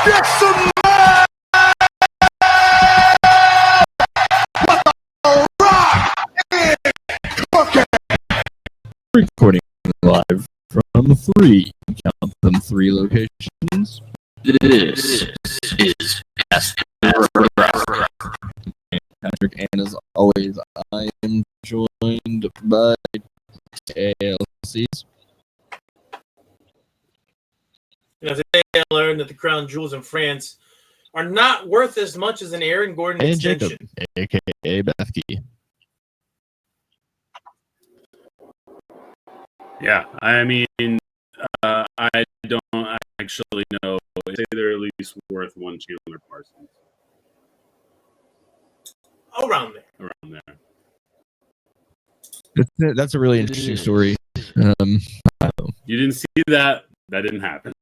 Dixon recording live from three locations. This is Past Patrick, and as always, I am joined by ALCs. Now, today I learned that the crown jewels in France are not worth as much as an Aaron Gordon And extension. Jacob, aka Bethke. Yeah, I mean, I don't actually know. They say they're at least worth one Chandler Parsons. Around there. Around there. That's a really interesting story. You didn't see that? That didn't happen.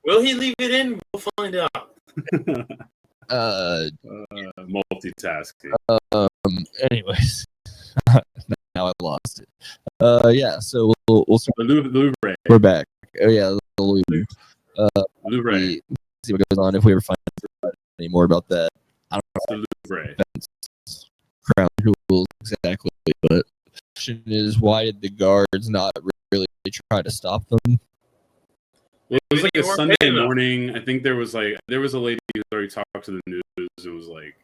Will he leave it in? We'll find out. Multitasking. Anyways, now I lost it. Yeah, so we'll start. The Louvre. We're back. Oh yeah, the Louvre. Louvre. See what goes on if we ever find any more about that. I don't know. The Louvre. Crown jewels exactly, but the question is, why did the guards not really try to stop them? Well, it was like a Sunday morning. I think there was a lady who already talked to the news and was like,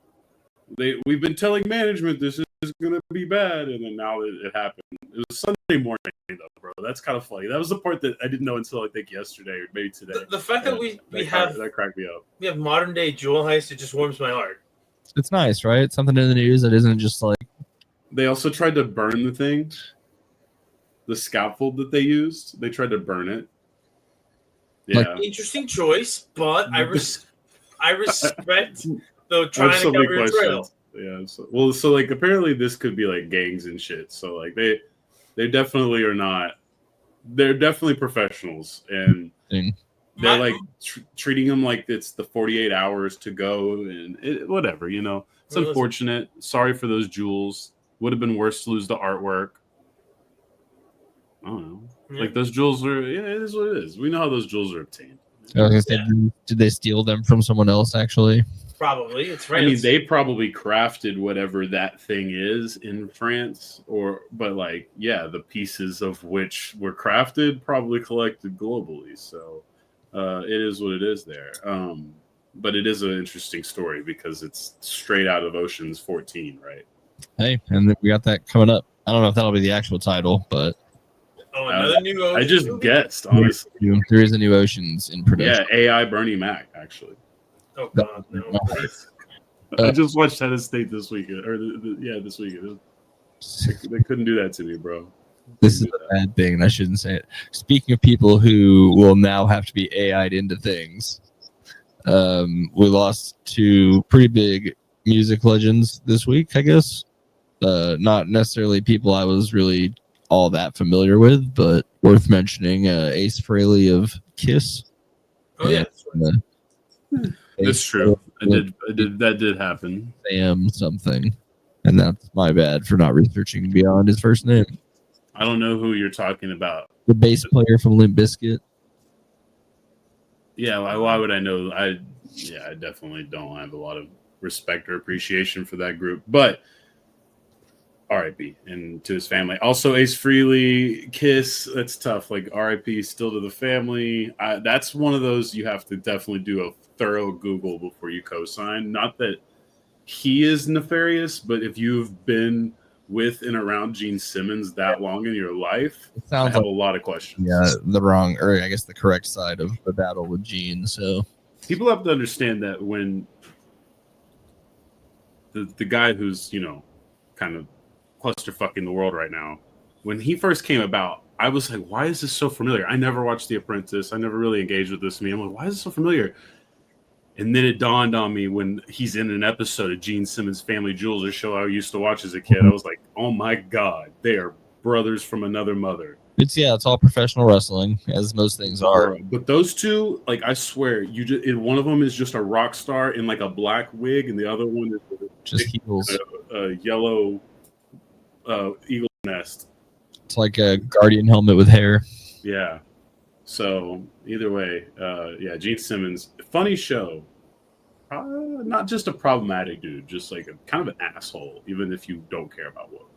we've been telling management this is gonna be bad, and then now it happened. It was Sunday morning though, bro. That's kind of funny. That was the part that I didn't know until I think yesterday or maybe today. The fact that we have that cracked me up. We have modern day jewel heist. It just warms my heart. It's nice, right? Something in the news that isn't just like. They also tried to burn the thing. The scaffold that they used, they tried to burn it. Yeah, Interesting choice, but I respect the trying to cover your trail. Yeah. So like apparently this could be like gangs and shit. So like they definitely are not. They're definitely professionals, and they're like treating them like it's the 48 hours to go and whatever. You know, it's unfortunate. Sorry for those jewels. Would have been worse to lose the artwork. I don't know. Yeah. Like those jewels are. Yeah, it is what it is. We know how those jewels are obtained. Did they steal them from someone else? Actually, probably. It's France. I mean, they probably crafted whatever that thing is in France, but like, yeah, the pieces of which were crafted probably collected globally. So it is what it is there. But it is an interesting story because it's straight out of Ocean's 14, right? Hey, and we got that coming up. I don't know if that'll be the actual title, but. Oh, another new Ocean. I just guessed, honestly. There is a new Oceans in production. Yeah, AI Bernie Mac, actually. Oh, God, no. I just watched Head of State this weekend. This weekend. They couldn't do that to me, bro. This is a bad thing, and I shouldn't say it. Speaking of people who will now have to be AI'd into things, we lost two pretty big music legends this week, I guess. Not necessarily people I was really all that familiar with, but worth mentioning. Ace Frehley of Kiss. Oh yeah, that's true. That did happen. Sam something, and that's my bad for not researching beyond his first name. I don't know who you're talking about. The bass player from Limp Bizkit. Yeah, why would I know? I definitely don't have a lot of respect or appreciation for that group, but. R.I.P. and to his family. Also, Ace Frehley, Kiss. That's tough. Like R.I.P. still to the family. That's one of those you have to definitely do a thorough Google before you co-sign. Not that he is nefarious, but if you've been with and around Gene Simmons that long in your life, I have a lot of questions. Yeah, the correct side of the battle with Gene. So people have to understand that when the guy who's kind of clusterfucking the world right now. When he first came about, I was like, why is this so familiar? I never watched The Apprentice. I never really engaged with this. I'm like, why is this so familiar? And then it dawned on me when he's in an episode of Gene Simmons' Family Jewels, a show I used to watch as a kid. I was like, oh my God, they are brothers from another mother. It's all professional wrestling, as most things are. But those two, like, I swear, one of them is just a rock star in like a black wig, and the other one is just heels. A yellow eagle nest. It's like a Guardian helmet with hair. Yeah. So either way, yeah, Gene Simmons, funny show. Not just a problematic dude, just like a kind of an asshole, even if you don't care about Woe.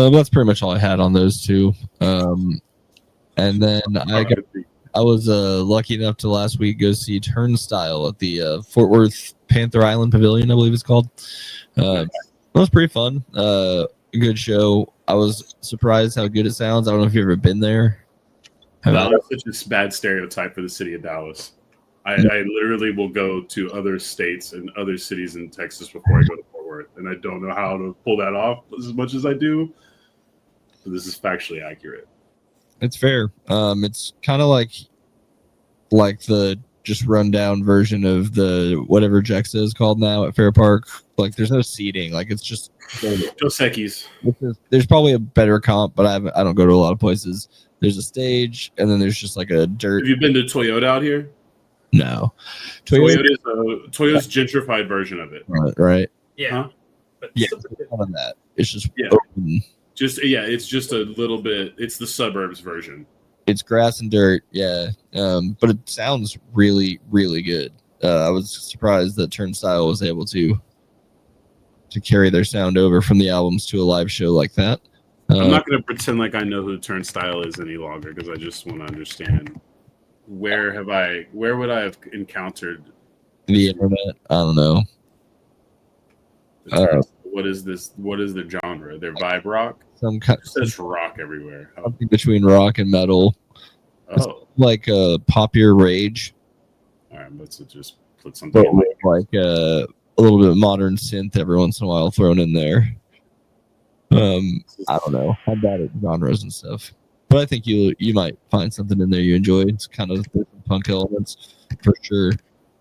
That's pretty much all I had on those two. And then I was lucky enough to last week go see Turnstile at the Fort Worth Panther Island Pavilion, I believe it's called. It was pretty fun. Good show. I was surprised how good it sounds. I don't know if you've ever been there. It's such a bad stereotype for the city of Dallas. I literally will go to other states and other cities in Texas before I go to Fort Worth, and I don't know how to pull that off as much as I do. So this is factually accurate. It's fair. It's kind of like the just rundown version of the whatever Jexa is called now at Fair Park. Like there's no seating. Like it's just Dos Equis. There's probably a better comp, but I don't go to a lot of places. There's a stage, and then there's just like a dirt. Have you been to Toyota out here? No. Toyota's gentrified version of it. Right. Yeah. Huh? But Yeah. On that. It's just open. It's just a little bit. It's the suburbs version. It's grass and dirt, yeah. But it sounds really, really good. I was surprised that Turnstile was able to carry their sound over from the albums to a live show like that. I'm not going to pretend like I know who Turnstile is any longer because I just want to understand where would I have encountered the internet? I don't know. What is this? What is the genre? They're vibe rock. Some kind of rock everywhere. Something between rock and metal. It's like Popular Rage. All right, let's just put something in there. Like a little bit of modern synth every once in a while thrown in there. I don't know. I'm bad at genres and stuff, but I think you might find something in there you enjoy. It's kind of punk elements for sure.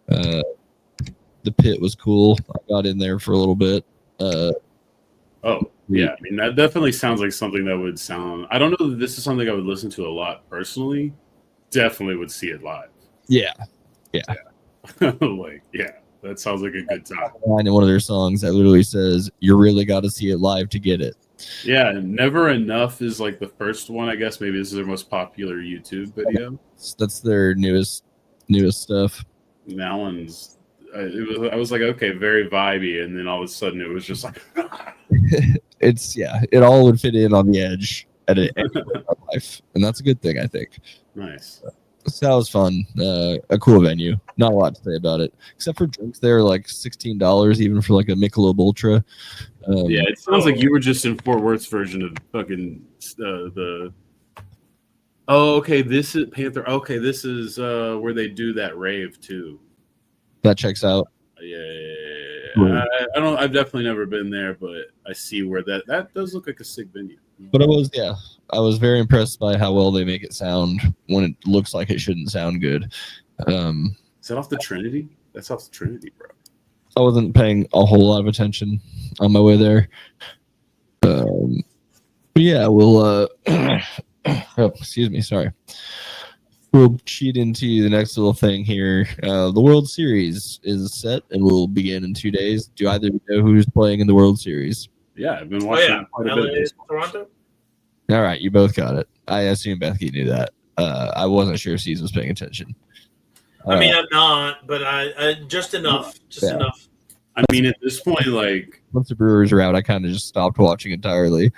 The pit was cool. I got in there for a little bit. Yeah, I mean that definitely sounds like something that would sound. I don't know that this is something I would listen to a lot personally. Definitely would see it live. Yeah. That sounds like a good time. In one of their songs that literally says, "You really got to see it live to get it." Yeah, Never Enough is like the first one. I guess maybe this is their most popular YouTube video. That's their newest stuff. And that one's. I was like, okay, very vibey, and then all of a sudden it was just like. It all would fit in on the edge at any point in my life, and that's a good thing, I think. Nice. So that was fun. A cool venue. Not a lot to say about it, except for drinks. They're like $16, even for like a Michelob Ultra. Yeah, it sounds like you were just in Fort Worth's version of fucking the. Oh, okay. This is Panther. Okay, this is where they do that rave too. That checks out. Yeah. I've definitely never been there, but I see where that does look like a sick venue. But I was very impressed by how well they make it sound when it looks like it shouldn't sound good. Is that off the Trinity? That's off the Trinity, bro. I wasn't paying a whole lot of attention on my way there. But yeah, we'll excuse me, sorry. We'll cheat into the next little thing here. The World Series is set and will begin in 2 days. Do either of you know who's playing in the World Series? Yeah, I've been watching quite a bit. Toronto? All right, you both got it. I assume Bethke knew that. I wasn't sure if C's was paying attention. I mean, I'm not, but I just enough. Enough. I mean, at this point, like... Once the Brewers are out, I kind of just stopped watching entirely.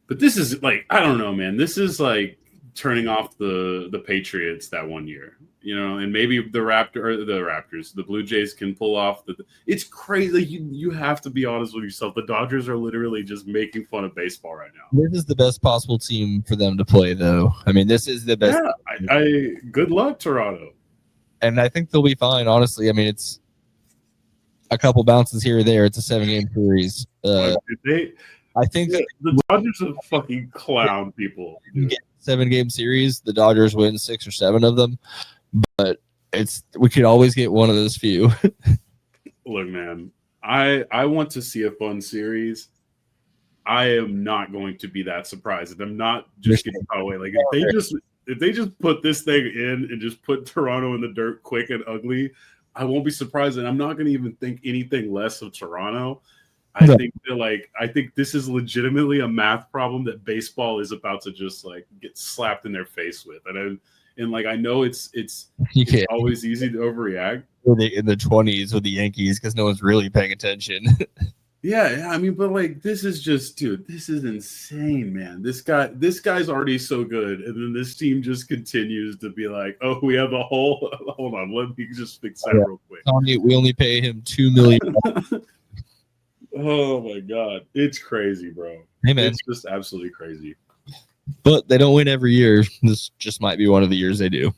But this is, like, I don't know, man. This is, like, turning off the Patriots that one year. You know, and maybe the Raptors, the Blue Jays can pull off it's crazy. You have to be honest with yourself. The Dodgers are literally just making fun of baseball right now. This is the best possible team for them to play, though. I mean, this is the best. Yeah, good luck, Toronto. And I think they'll be fine, honestly. I mean, it's a couple bounces here or there. It's a 7-game series. I think the Dodgers are fucking clown people. You get 7-game series, the Dodgers win 6 or 7 of them. But we could always get one of those few. Look, man, I want to see a fun series. I am not going to be that surprised. I'm not just getting caught away. Like if they just put this thing in and just put Toronto in the dirt quick and ugly, I won't be surprised. And I'm not going to even think anything less of Toronto. I think I think this is legitimately a math problem that baseball is about to just like get slapped in their face with. And I know it's always easy to overreact in the 20s with the Yankees because no one's really paying attention. Yeah, I mean, but like this is just, dude, this is insane, man. This guy's already so good, and then this team just continues to be like, oh, we have a whole. Hold on, let me just fix that real quick. We only pay him $2 million. Oh my god, it's crazy, bro. Hey, man. It's just absolutely crazy. But they don't win every year. This just might be one of the years they do.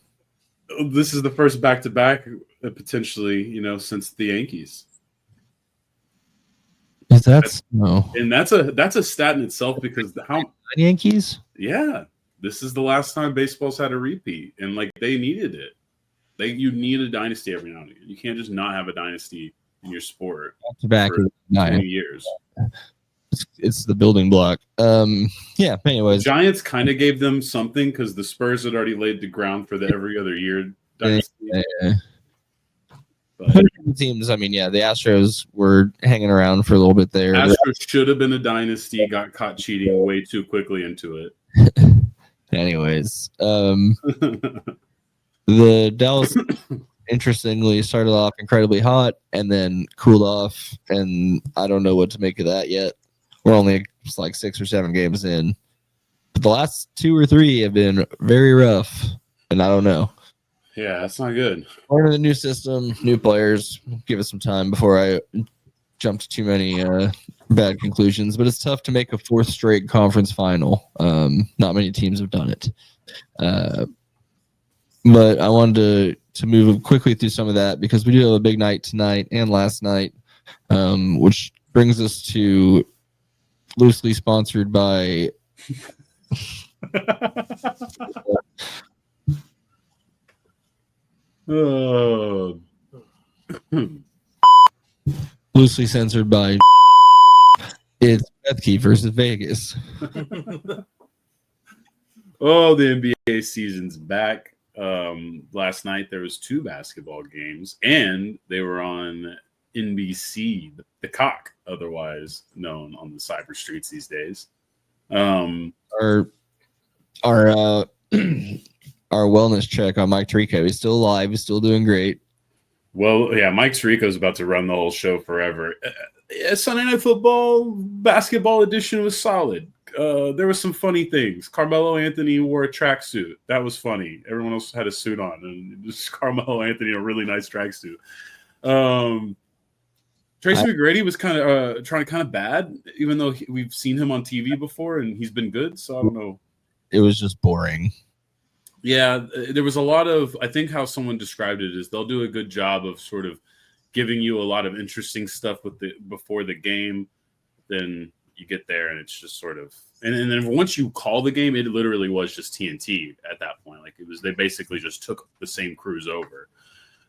This is the first back-to-back, potentially, since the Yankees. Is that no? And that's a stat in itself because Yankees? Yeah, this is the last time baseball's had a repeat, and like they needed it. You need a dynasty every now and again. You can't just not have a dynasty in your sport back for 20 years. It's the building block. Yeah. Anyways, the Giants kind of gave them something because the Spurs had already laid the ground for the every other year dynasty. Yeah. But teams, I mean, yeah, the Astros were hanging around for a little bit there. Astros should have been a dynasty, got caught cheating way too quickly into it. Anyways, the Dallas, interestingly, started off incredibly hot and then cooled off, and I don't know what to make of that yet. We're only like 6 or 7 games in. But the last 2 or 3 have been very rough, and I don't know. Yeah, that's not good. Learning the new system, new players. Give us some time before I jump to too many bad conclusions. But it's tough to make a 4th straight conference final. Not many teams have done it. But I wanted to move quickly through some of that because we do have a big night tonight and last night, which brings us to loosely sponsored by loosely censored by it's Bethke versus Vegas. Oh, the NBA season's back. Last night there was 2 basketball games, and they were on NBC, the Cock, otherwise known on the cyber streets these days. Our wellness check on Mike Tirico. He's still alive. He's still doing great. Well, yeah, Mike Tirico's about to run the whole show forever. Sunday Night Football basketball edition was solid. There were some funny things. Carmelo Anthony wore a tracksuit. That was funny. Everyone else had a suit on, and just Carmelo Anthony, a really nice tracksuit. Tracy McGrady was kind of bad, even though we've seen him on TV before, and he's been good. So I don't know. It was just boring. Yeah, there was a lot of, I think how someone described it is they'll do a good job of sort of giving you a lot of interesting stuff before the game. Then you get there and it's just sort of, and then once you call the game, it literally was just TNT at that point. Like they basically just took the same crews over.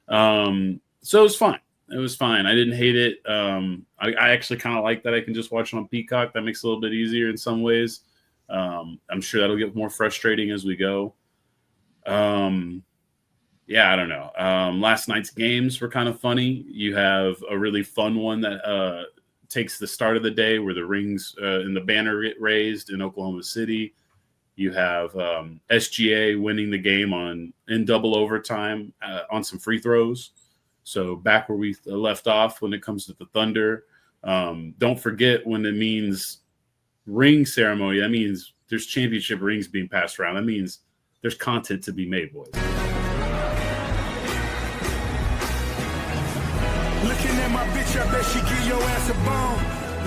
So it was fine. It was fine. I didn't hate it. I actually kind of like that I can just watch it on Peacock. That makes it a little bit easier in some ways. I'm sure that'll get more frustrating as we go. Yeah, I don't know. Last night's games were kind of funny. You have a really fun one that takes the start of the day where the rings and the banner get raised in Oklahoma City. You have SGA winning the game in double overtime on some free throws. So back where we left off when it comes to the Thunder. Don't forget when it means ring ceremony, that means there's championship rings being passed around. That means there's content to be made, boys. Looking at my bitch, I bet she give your ass a bone.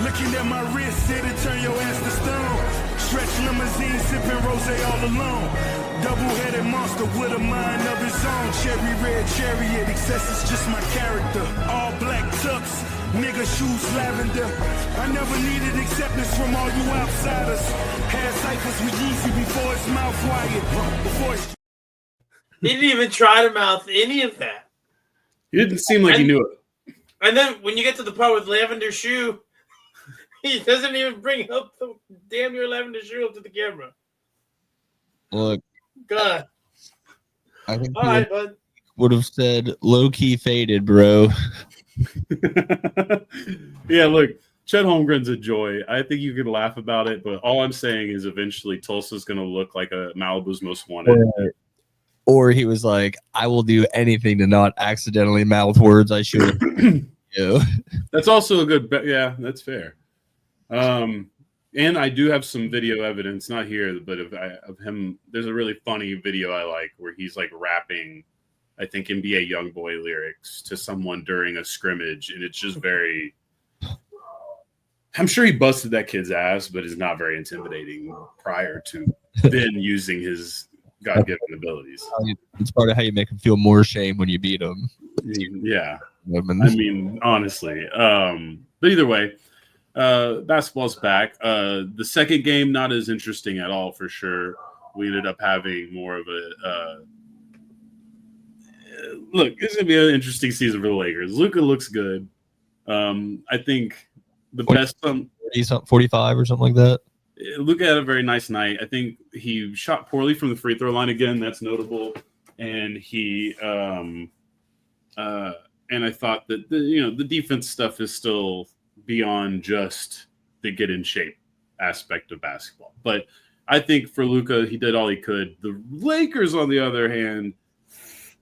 Looking at my wrist, said it turn your ass to stone. Stretch limousine, sipping rosé all alone. Double-headed monster with a mind of his own. Cherry red chariot, excess is just my character. All black tux, nigga shoes lavender. I never needed acceptance from all you outsiders. Had ciphers with Yeezy before his mouth wired. He didn't even try to mouth any of that. He didn't seem like he knew it. And then when you get to the part with lavender shoe, he doesn't even bring up the damn near lavender shoe up to the camera. Look, God. I think all right, bud. Would have said low key faded, bro. Yeah, look, Chet Holmgren's a joy. I think you can laugh about it, but all I'm saying is eventually Tulsa's going to look like a Malibu's Most Wanted. Or he was like, I will do anything to not accidentally mouth words I should. That's also a good bet. Yeah, that's fair. And I do have some video evidence, not here, but of him. There's a really funny video I like where he's like rapping, I think, NBA YoungBoy lyrics to someone during a scrimmage, and it's just very. I'm sure he busted that kid's ass, but is not very intimidating prior to then using his God-given abilities. It's part of how you make him feel more shame when you beat him. Yeah. I mean, honestly. But either way, basketball's back. The second game, not as interesting at all, for sure. We ended up having more of a look, it's going to be an interesting season for the Lakers. Luka looks good. I think the 40, best 45 or something like that. Luka had a very nice night. I think he shot poorly from the free throw line again. That's notable. And he and I thought that the defense stuff is still beyond just the get in shape aspect of basketball. But I think for Luka, he did all he could. The Lakers, on the other hand,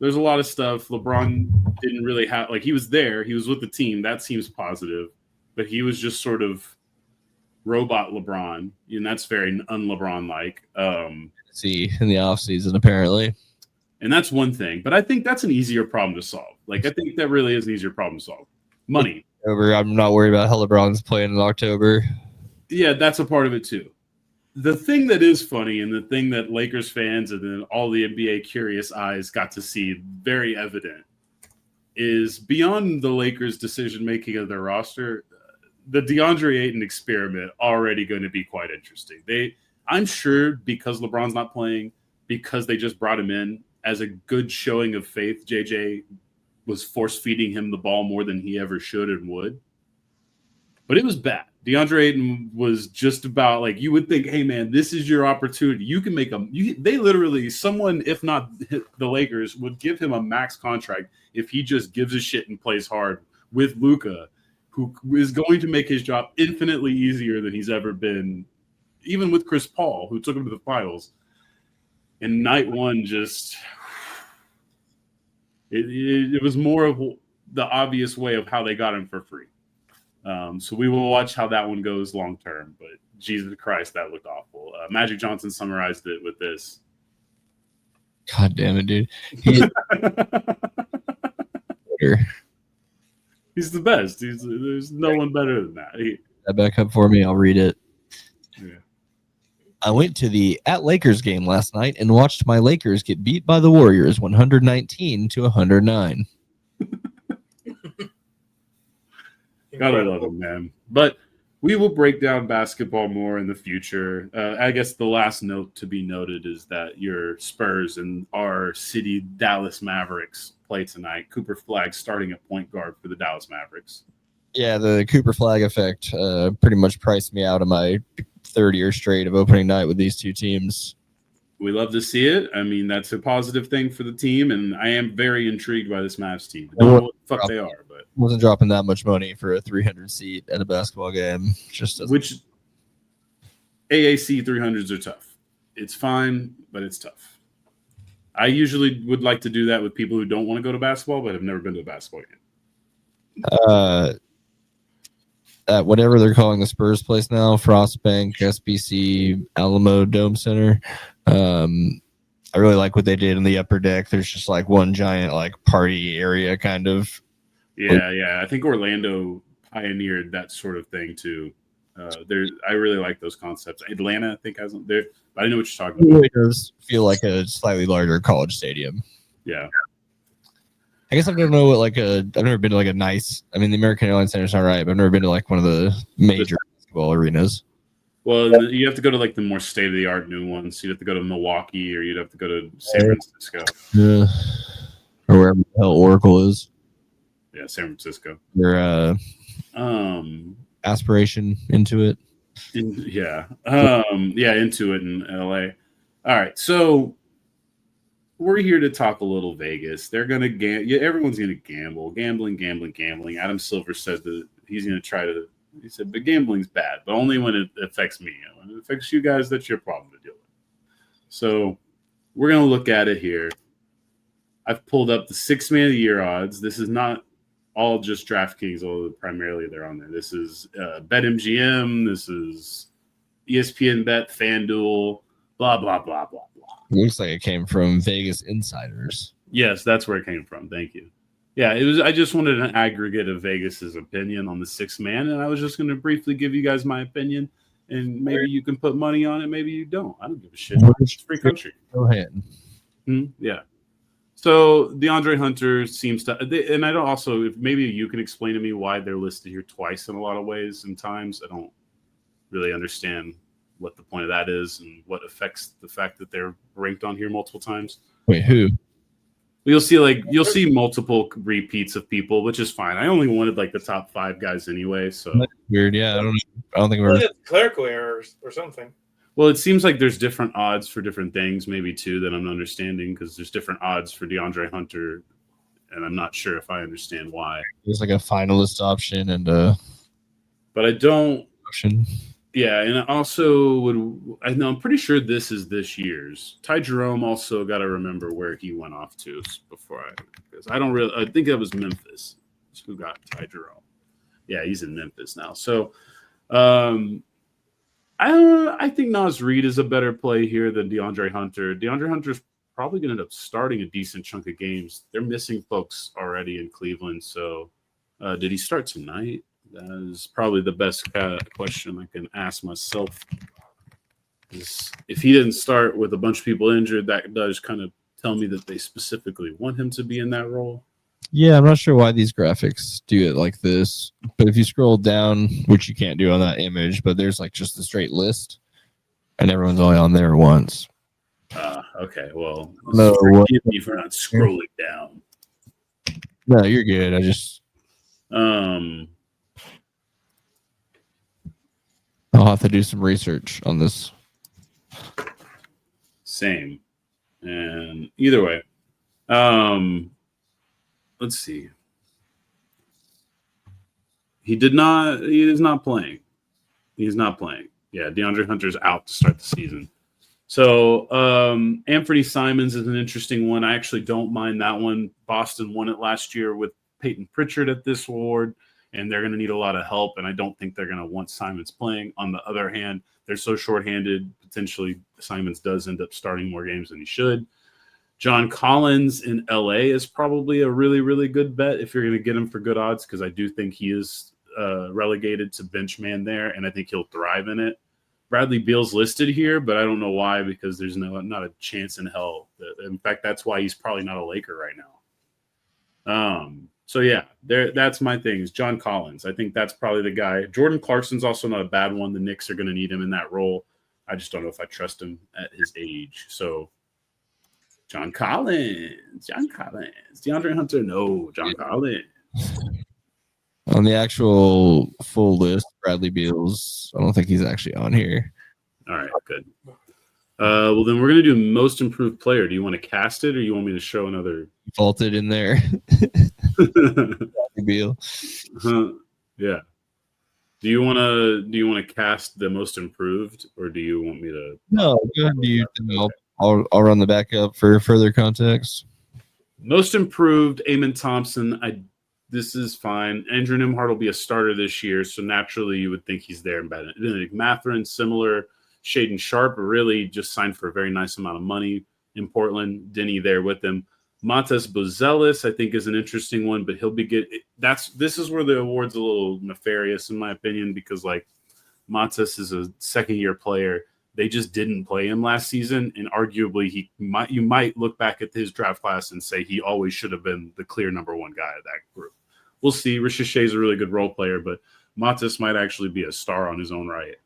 there's a lot of stuff. LeBron didn't really have, like, he was there. He was with the team. That seems positive. But he was just sort of robot LeBron, and that's very un-LeBron-like. See, in the offseason, apparently. And that's one thing. But I think that's an easier problem to solve. Like, I think that really is an easier problem to solve. Money. I'm not worried about how LeBron's playing in October. Yeah, that's a part of it, too. The thing that is funny, and the thing that Lakers fans and then all the NBA curious eyes got to see very evident, is beyond the Lakers' decision-making of their roster, the DeAndre Ayton experiment already going to be quite interesting. I'm sure because LeBron's not playing, because they just brought him in as a good showing of faith, JJ was force-feeding him the ball more than he ever should and would. But it was bad. DeAndre Ayton was just about, like, you would think, hey, man, this is your opportunity. You can make they literally, someone, if not the Lakers, would give him a max contract if he just gives a shit and plays hard with Luka, who is going to make his job infinitely easier than he's ever been, even with Chris Paul, who took him to the finals. And night one just it was more of the obvious way of how they got him for free. So we will watch how that one goes long term. But Jesus Christ, that looked awful. Magic Johnson summarized it with this. God damn it, dude. He's the best. There's no one better than that. That back up for me. I'll read it. Yeah. I went to the Lakers game last night and watched my Lakers get beat by the Warriors 119-109. God, I love him, man. But we will break down basketball more in the future. I guess the last note to be noted is that your Spurs and our city Dallas Mavericks play tonight. Cooper Flag starting at point guard for the Dallas Mavericks. Yeah, the Cooper Flag effect pretty much priced me out of my third year straight of opening night with these two teams. We love to see it. I mean, that's a positive thing for the team, and I am very intrigued by this Mavs team. I don't know what the fuck they are, but wasn't dropping that much money for a 300 seat at a basketball game. Which AAC 300s are tough. It's fine, but it's tough. I usually would like to do that with people who don't want to go to basketball, but have never been to a basketball game. At whatever they're calling the Spurs place now, Frostbank, SBC, Alamo Dome Center. I really like what they did in the upper deck. There's just like one giant like party area kind of. Yeah. I think Orlando pioneered that sort of thing too. I really like those concepts. Atlanta, I think, has them there. But I know what you're talking about. It does feel like a slightly larger college stadium. Yeah. I guess I don't know what I've never been to like a nice. I mean, the American Airlines Center is all right, but I've never been to like one of the major basketball arenas. Well, you have to go to like the more state of the art new ones. You'd have to go to Milwaukee, or you'd have to go to San Francisco. Yeah, or wherever the hell Oracle is. Yeah, San Francisco. Your aspiration into it. Into it in LA. All right, so we're here to talk a little Vegas. They're gonna everyone's gonna gamble, gambling. Adam Silver said that he's gonna try to He said, but gambling's bad, but only when it affects me. When it affects you guys, that's your problem to deal with. So we're going to look at it here. I've pulled up the 6 man of the year odds. This is not all just DraftKings, although primarily they're on there. This is BetMGM. This is ESPN Bet, FanDuel, blah, blah, blah, blah, blah. Looks like it came from Vegas Insiders. Yes, that's where it came from. Thank you. Yeah, it was. I just wanted an aggregate of Vegas's opinion on the 6 man, and I was just going to briefly give you guys my opinion, and maybe you can put money on it, maybe you don't. I don't give a shit. It's free country. Go ahead. Yeah. So DeAndre Hunter seems to, and I don't also, if maybe you can explain to me why they're listed here twice in a lot of ways and times. I don't really understand what the point of that is and what affects the fact that they're ranked on here multiple times. Wait, who? You'll see multiple repeats of people, which is fine. I only wanted like the top 5 guys anyway. So That's weird. Yeah, I don't think Well, we're. it's clerical errors or something. Well, it seems like there's different odds for different things, maybe too, that I'm not understanding because there's different odds for DeAndre Hunter, and I'm not sure if I understand why. There's like a finalist option and a But I don't. option. Yeah, and I also I'm pretty sure this is this year's. Ty Jerome also got to remember where he went off to because I think that was Memphis. Who got Ty Jerome? Yeah, he's in Memphis now. So, I think Nas Reed is a better play here than DeAndre Hunter. DeAndre Hunter's probably going to end up starting a decent chunk of games. They're missing folks already in Cleveland. So, did he start tonight? That is probably the best question I can ask myself. If he didn't start with a bunch of people injured, that does kind of tell me that they specifically want him to be in that role. Yeah, I'm not sure why these graphics do it like this, but if you scroll down, which you can't do on that image, but there's like just a straight list, and everyone's only on there once. Okay, well, No, forgive me for not scrolling down. No, you're good. I'll have to do some research on this. Same. And either way, let's see. He is not playing. He's not playing. Yeah, DeAndre Hunter's out to start the season. So Anthony Simons is an interesting one. I actually don't mind that one. Boston won it last year with Peyton Pritchard at this award, and they're going to need a lot of help, and I don't think they're going to want Simons playing. On the other hand, they're so shorthanded, potentially Simons does end up starting more games than he should. John Collins in LA is probably a really, really good bet if you're going to get him for good odds, because I do think he is relegated to bench man there, and I think he'll thrive in it. Bradley Beal's listed here, but I don't know why, because there's not a chance in hell. In fact, that's why he's probably not a Laker right now. So yeah, that's my thing is John Collins. I think that's probably the guy. Jordan Clarkson's also not a bad one. The Knicks are going to need him in that role. I just don't know if I trust him at his age. So John Collins. DeAndre Hunter, no. John Collins. On the actual full list, Bradley Beal's, I don't think he's actually on here. All right, good. Well, then we're going to do most improved player. Do you want to cast it, or you want me to show another? Vaulted in there. Beal. Yeah. Do you want to cast the most improved, or do you want me to? No, go ahead. I'll run the backup for further context. Most improved, Amen Thompson. This is fine. Andrew Nimhart will be a starter this year, so naturally you would think he's there. Benedict Mathurin, similar. Shaden Sharp really just signed for a very nice amount of money in Portland. Denny there with him. Montes Bozelis, I think, is an interesting one, but he'll be this is where the award's a little nefarious in my opinion, because like Montes is a second-year player. They just didn't play him last season, and arguably you might look back at his draft class and say he always should have been the clear number one guy of that group. We'll see. Richeche is a really good role player, but Montes might actually be a star on his own right.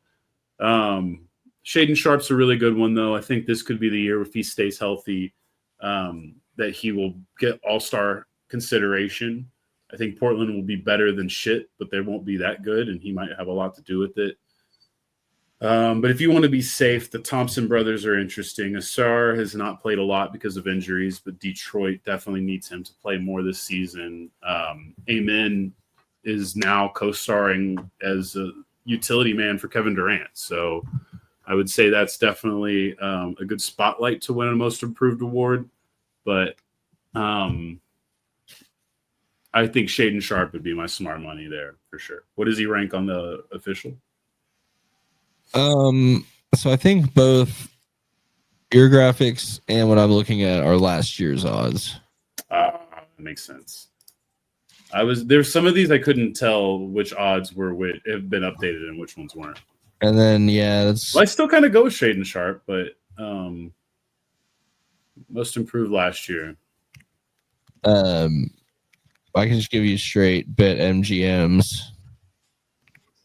Shaden Sharp's a really good one, though. I think this could be the year, if he stays healthy, that he will get all-star consideration. I think Portland will be better than shit, but they won't be that good, and he might have a lot to do with it. But if you want to be safe, the Thompson brothers are interesting. Asar has not played a lot because of injuries, but Detroit definitely needs him to play more this season. Amen is now co-starring as a utility man for Kevin Durant. So I would say that's definitely a good spotlight to win a Most Improved award. But I think Shaden Sharp would be my smart money there for sure. What does he rank on the official? So I think both your graphics and what I'm looking at are last year's odds. That makes sense. There's some of these I couldn't tell which odds have been updated and which ones weren't. And then that's. Well, I still kind of go with Shaden Sharp, but Most Improved last year. I can just give you straight bet MGMs.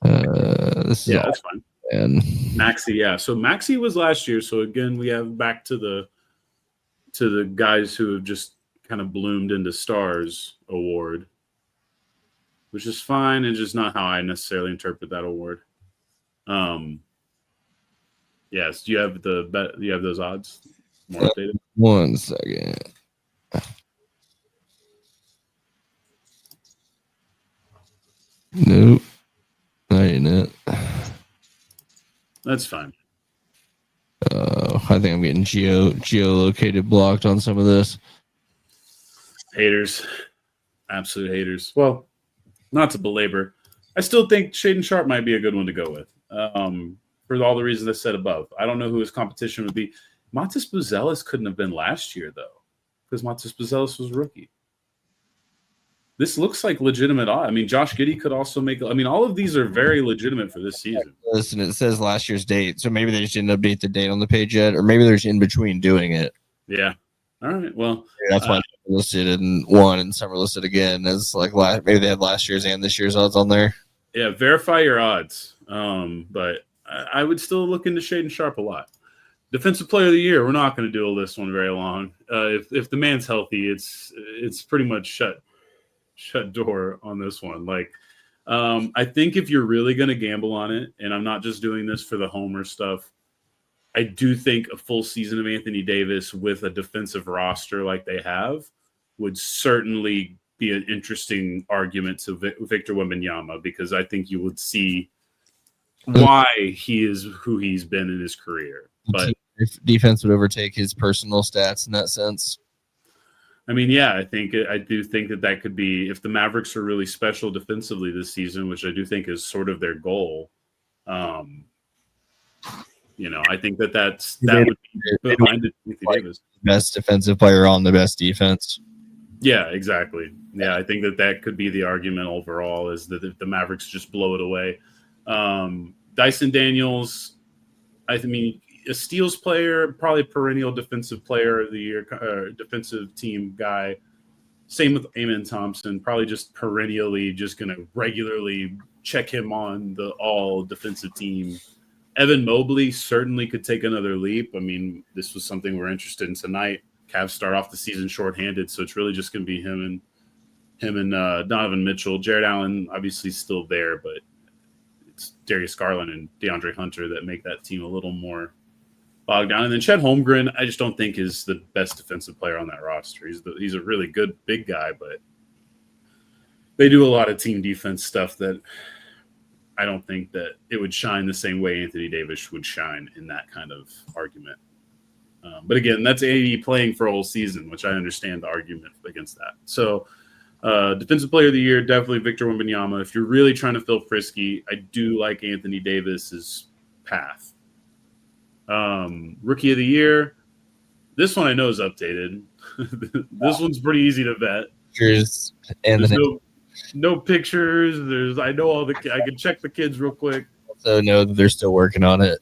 This is that's fine. And Maxey, yeah. So Maxey was last year. So again, we have back to the guys who have just kind of bloomed into stars award, which is fine and just not how I necessarily interpret that award. Yes, do you have those odds more updated? 1 second. Nope. That ain't it. That's fine. I think I'm getting geolocated blocked on some of this. Haters. Absolute haters. Well, not to belabor, I still think Shaden Sharp might be a good one to go with. For all the reasons I said above. I don't know who his competition would be. Montes Buzelis couldn't have been last year, though, because Montes Buzelis was rookie. This looks like legitimate. I mean, Josh Giddey could also make. I mean, all of these are very legitimate for this season. Listen, it says last year's date, so maybe they just didn't update the date on the page yet, or maybe there's in between doing it. Yeah. All right. Well, that's why they're listed in one and some are listed again as like maybe they had last year's and this year's odds on there. Yeah, verify your odds. But I would still look into Shaden Sharp a lot. Defensive Player of the Year. We're not going to do this one very long. If the man's healthy, it's pretty much shut door on this one. Like, I think if you're really going to gamble on it, and I'm not just doing this for the homer stuff, I do think a full season of Anthony Davis with a defensive roster like they have would certainly be an interesting argument to Victor Wembanyama, because I think you would see why he is who he's been in his career. But if defense would overtake his personal stats in that sense. I mean, yeah, I do think that could be, if the Mavericks are really special defensively this season, which I do think is sort of their goal. I think that would be behind Anthony Davis. Best defensive player on the best defense. Yeah, exactly. Yeah, I think that could be the argument overall, is that if the Mavericks just blow it away. Dyson Daniels, I mean, a steals player, probably perennial defensive player of the year, defensive team guy. Same with Amen Thompson, probably just perennially just going to regularly check him on the all defensive team. Evan Mobley certainly could take another leap. I mean, this was something we're interested in tonight. Cavs start off the season shorthanded, so it's really just going to be him and Donovan Mitchell. Jared Allen obviously still there, but it's Darius Garland and DeAndre Hunter that make that team a little more bogged down. And then Chet Holmgren, I just don't think is the best defensive player on that roster. He's a really good big guy, but they do a lot of team defense stuff that I don't think that it would shine the same way Anthony Davis would shine in that kind of argument. But again, that's AD playing for a whole season, which I understand the argument against that. So defensive player of the year, definitely Victor Wembanyama. If you're really trying to feel frisky, I do like Anthony Davis's path. Rookie of the year, this one I know is updated. This one's pretty easy to vet. There's no pictures. I can check the kids real quick. So know that they're still working on it.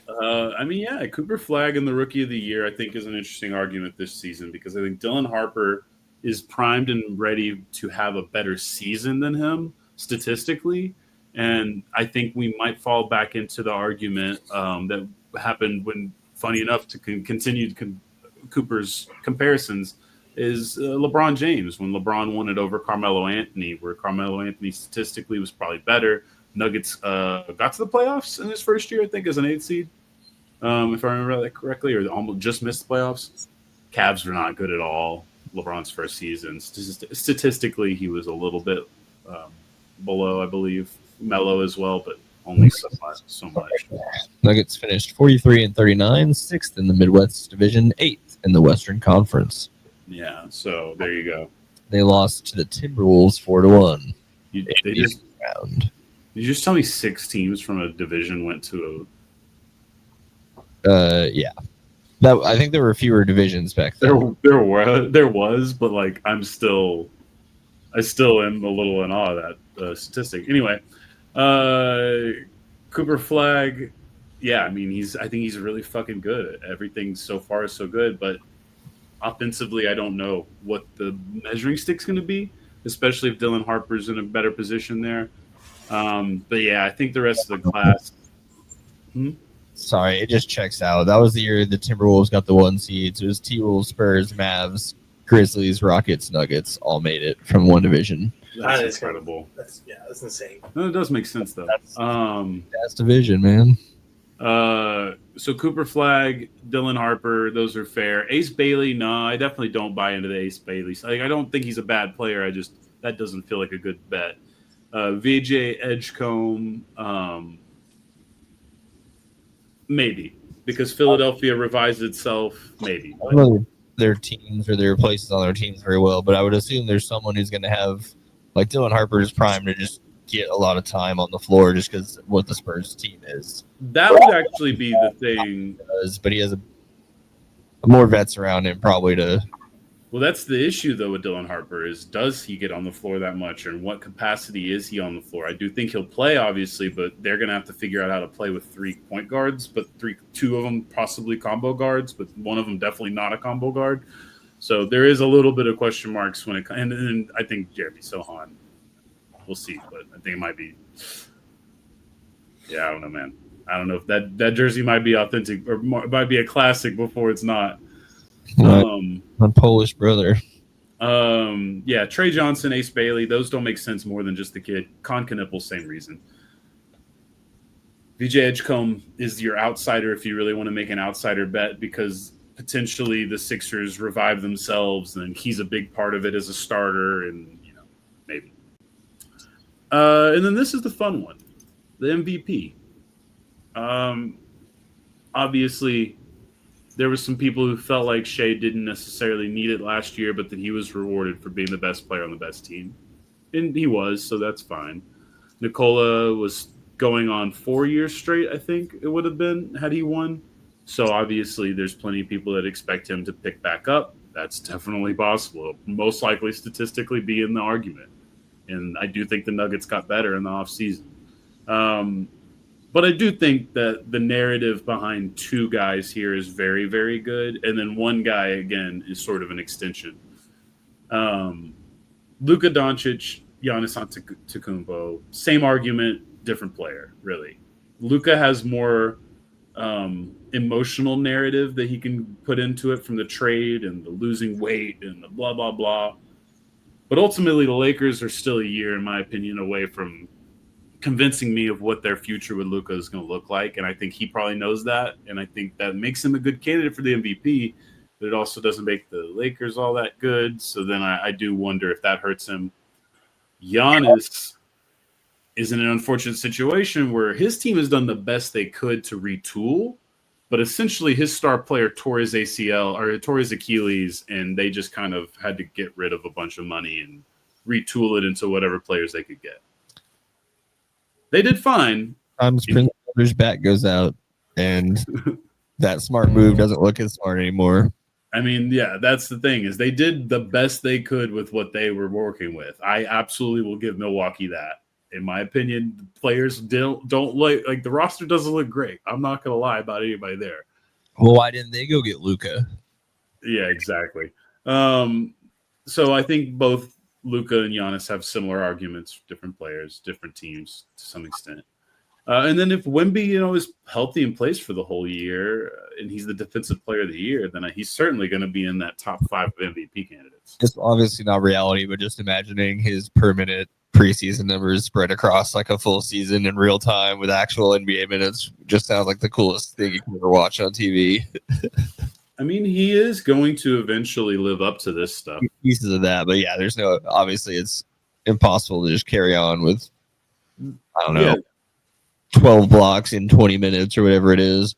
I mean, yeah, Cooper Flagg and the Rookie of the Year, I think, is an interesting argument this season, because I think Dylan Harper is primed and ready to have a better season than him statistically. And I think we might fall back into the argument that happened when, funny enough, to continue Cooper's comparisons, is LeBron James, when LeBron won it over Carmelo Anthony, where Carmelo Anthony statistically was probably better. Nuggets got to the playoffs in his first year, I think, as an 8th seed, if I remember that correctly, or almost just missed the playoffs. Cavs were not good at all LeBron's first season. Statistically, he was a little bit below, I believe. Melo as well, but only so much. Nuggets finished 43 and 39, sixth in the Midwest Division, eighth in the Western Conference. Yeah, so there you go. They lost to the Timberwolves 4-1. They just round. Did you just tell me 6 teams from a division went to Yeah. I think there were fewer divisions back then. there was, but like I still am a little in awe of that statistic. Anyway, Cooper Flag, yeah, I mean I think he's really fucking good. Everything so far is so good, but offensively, I don't know what the measuring stick's going to be, especially if Dylan Harper's in a better position there. But yeah, I think the rest of the class. Sorry, it just checks out. That was the year the Timberwolves got the 1 seeds. It was T-Wolves, Spurs, Mavs, Grizzlies, Rockets, Nuggets all made it from one division. That's incredible. That's insane. No, it does make sense though. That's division, man. So Cooper Flag, Dylan Harper, those are fair. Ace Bailey, no, I definitely don't buy into the Ace Bailey. Like, I don't think he's a bad player. That doesn't feel like a good bet. VJ Edgecombe, maybe, because Philadelphia revised itself, maybe. I don't know their teams or their places on their teams very well, but I would assume there's someone who's going to have, like Dylan Harper's prime to just get a lot of time on the floor just because what the Spurs team is. That would actually be the thing. But he has more vets around him probably to. Well, that's the issue, though, with Dylan Harper is does he get on the floor that much, or in what capacity is he on the floor? I do think he'll play, obviously, but they're going to have to figure out how to play with 3 point guards, but 2 of them possibly combo guards, but one of them definitely not a combo guard. So there is a little bit of question marks when it comes. And I think Jeremy Sohan, we'll see, but I think it might be. Yeah, I don't know, man. I don't know if that jersey might be authentic or might be a classic before it's not. My Polish brother. Yeah, Trey Johnson, Ace Bailey, those don't make sense more than just the kid. Con Knippel, same reason. VJ Edgecombe is your outsider if you really want to make an outsider bet because potentially the Sixers revive themselves and he's a big part of it as a starter and, maybe. And then this is the fun one, the MVP. Obviously, there were some people who felt like Shea didn't necessarily need it last year, but that he was rewarded for being the best player on the best team. And he was, so that's fine. Nikola was going on 4 years straight, I think it would have been, had he won. So obviously there's plenty of people that expect him to pick back up. That's definitely possible. It'll most likely statistically be in the argument. And I do think the Nuggets got better in the offseason. But I do think that the narrative behind 2 guys here is very, very good. And then one guy, again, is sort of an extension. Luka Doncic, Giannis Antetokounmpo, same argument, different player, really. Luka has more emotional narrative that he can put into it from the trade and the losing weight and the blah, blah, blah. But ultimately, the Lakers are still a year, in my opinion, away from convincing me of what their future with Luka is going to look like. And I think he probably knows that. And I think that makes him a good candidate for the MVP, but it also doesn't make the Lakers all that good. So then I do wonder if that hurts him. Giannis is in an unfortunate situation where his team has done the best they could to retool, but essentially his star player tore his ACL or tore his Achilles, and they just kind of had to get rid of a bunch of money and retool it into whatever players they could get. They did fine. Prince Walter's back goes out, and that smart move doesn't look as smart anymore. I mean, yeah, that's the thing is they did the best they could with what they were working with. I absolutely will give Milwaukee that. In my opinion, the players don't like the roster doesn't look great. I'm not going to lie about anybody there. Well, why didn't they go get Luka? Yeah, exactly. So I think both Luka and Giannis have similar arguments, different players, different teams to some extent. And then if Wemby, is healthy and plays for the whole year and he's the defensive player of the year, then he's certainly going to be in that top 5 MVP candidates. It's obviously not reality, but just imagining his per-minute preseason numbers spread across like a full season in real time with actual NBA minutes just sounds like the coolest thing you can ever watch on TV. I mean, he is going to eventually live up to this stuff. Pieces of that, but yeah, there's no, obviously it's impossible to just carry on with, I don't know, Yeah. 12 blocks in 20 minutes or whatever it is.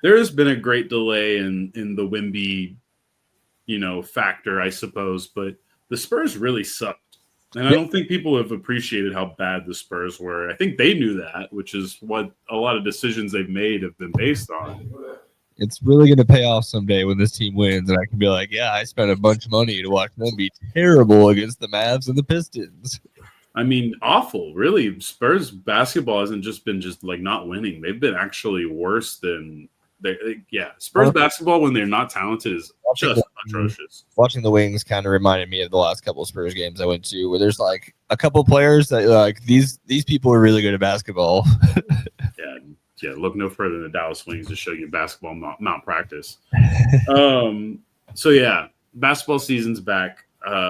There has been a great delay in the Wemby, factor, I suppose, but the Spurs really sucked. And I don't think people have appreciated how bad the Spurs were. I think they knew that, which is what a lot of decisions they've made have been based on. It's really going to pay off someday when this team wins, and I can be like, yeah, I spent a bunch of money to watch them be terrible against the Mavs and the Pistons. I mean, awful, really. Spurs basketball hasn't just been like not winning. They've been actually worse than Spurs basketball when they're not talented is just atrocious. Watching the Wings kind of reminded me of the last couple of Spurs games I went to, where there's like a couple players that like these people are really good at basketball. Yeah. Look no further than the Dallas Wings to show you basketball malpractice. So yeah, basketball season's back.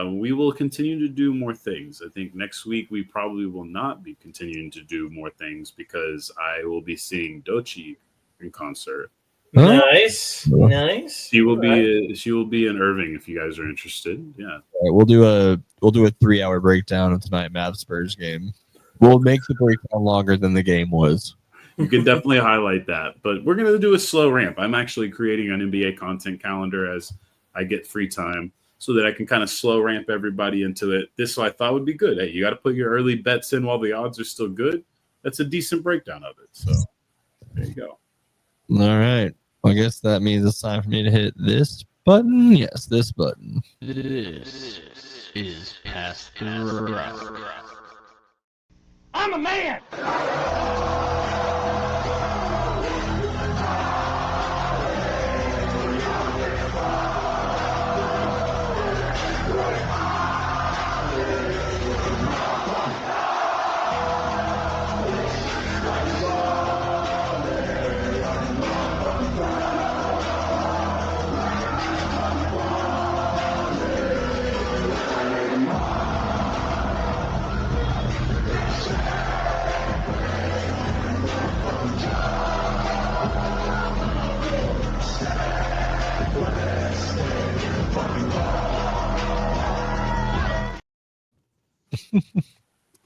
We will continue to do more things. I think next week we probably will not be continuing to do more things because I will be seeing Doechii in concert. Nice. She will be in Irving if you guys are interested. Yeah. All right, we'll do a 3-hour breakdown of tonight Mavs Spurs game. We'll make the breakdown longer than the game was. You can definitely highlight that, but we're going to do a slow ramp. I'm actually creating an NBA content calendar as I get free time so that I can kind of slow ramp everybody into it. This I thought would be good. Hey, you got to put your early bets in while the odds are still good. That's a decent breakdown of it. So there you go. All right. I guess that means it's time for me to hit this button. Yes, this button. This is Past the Rock. I'm a man.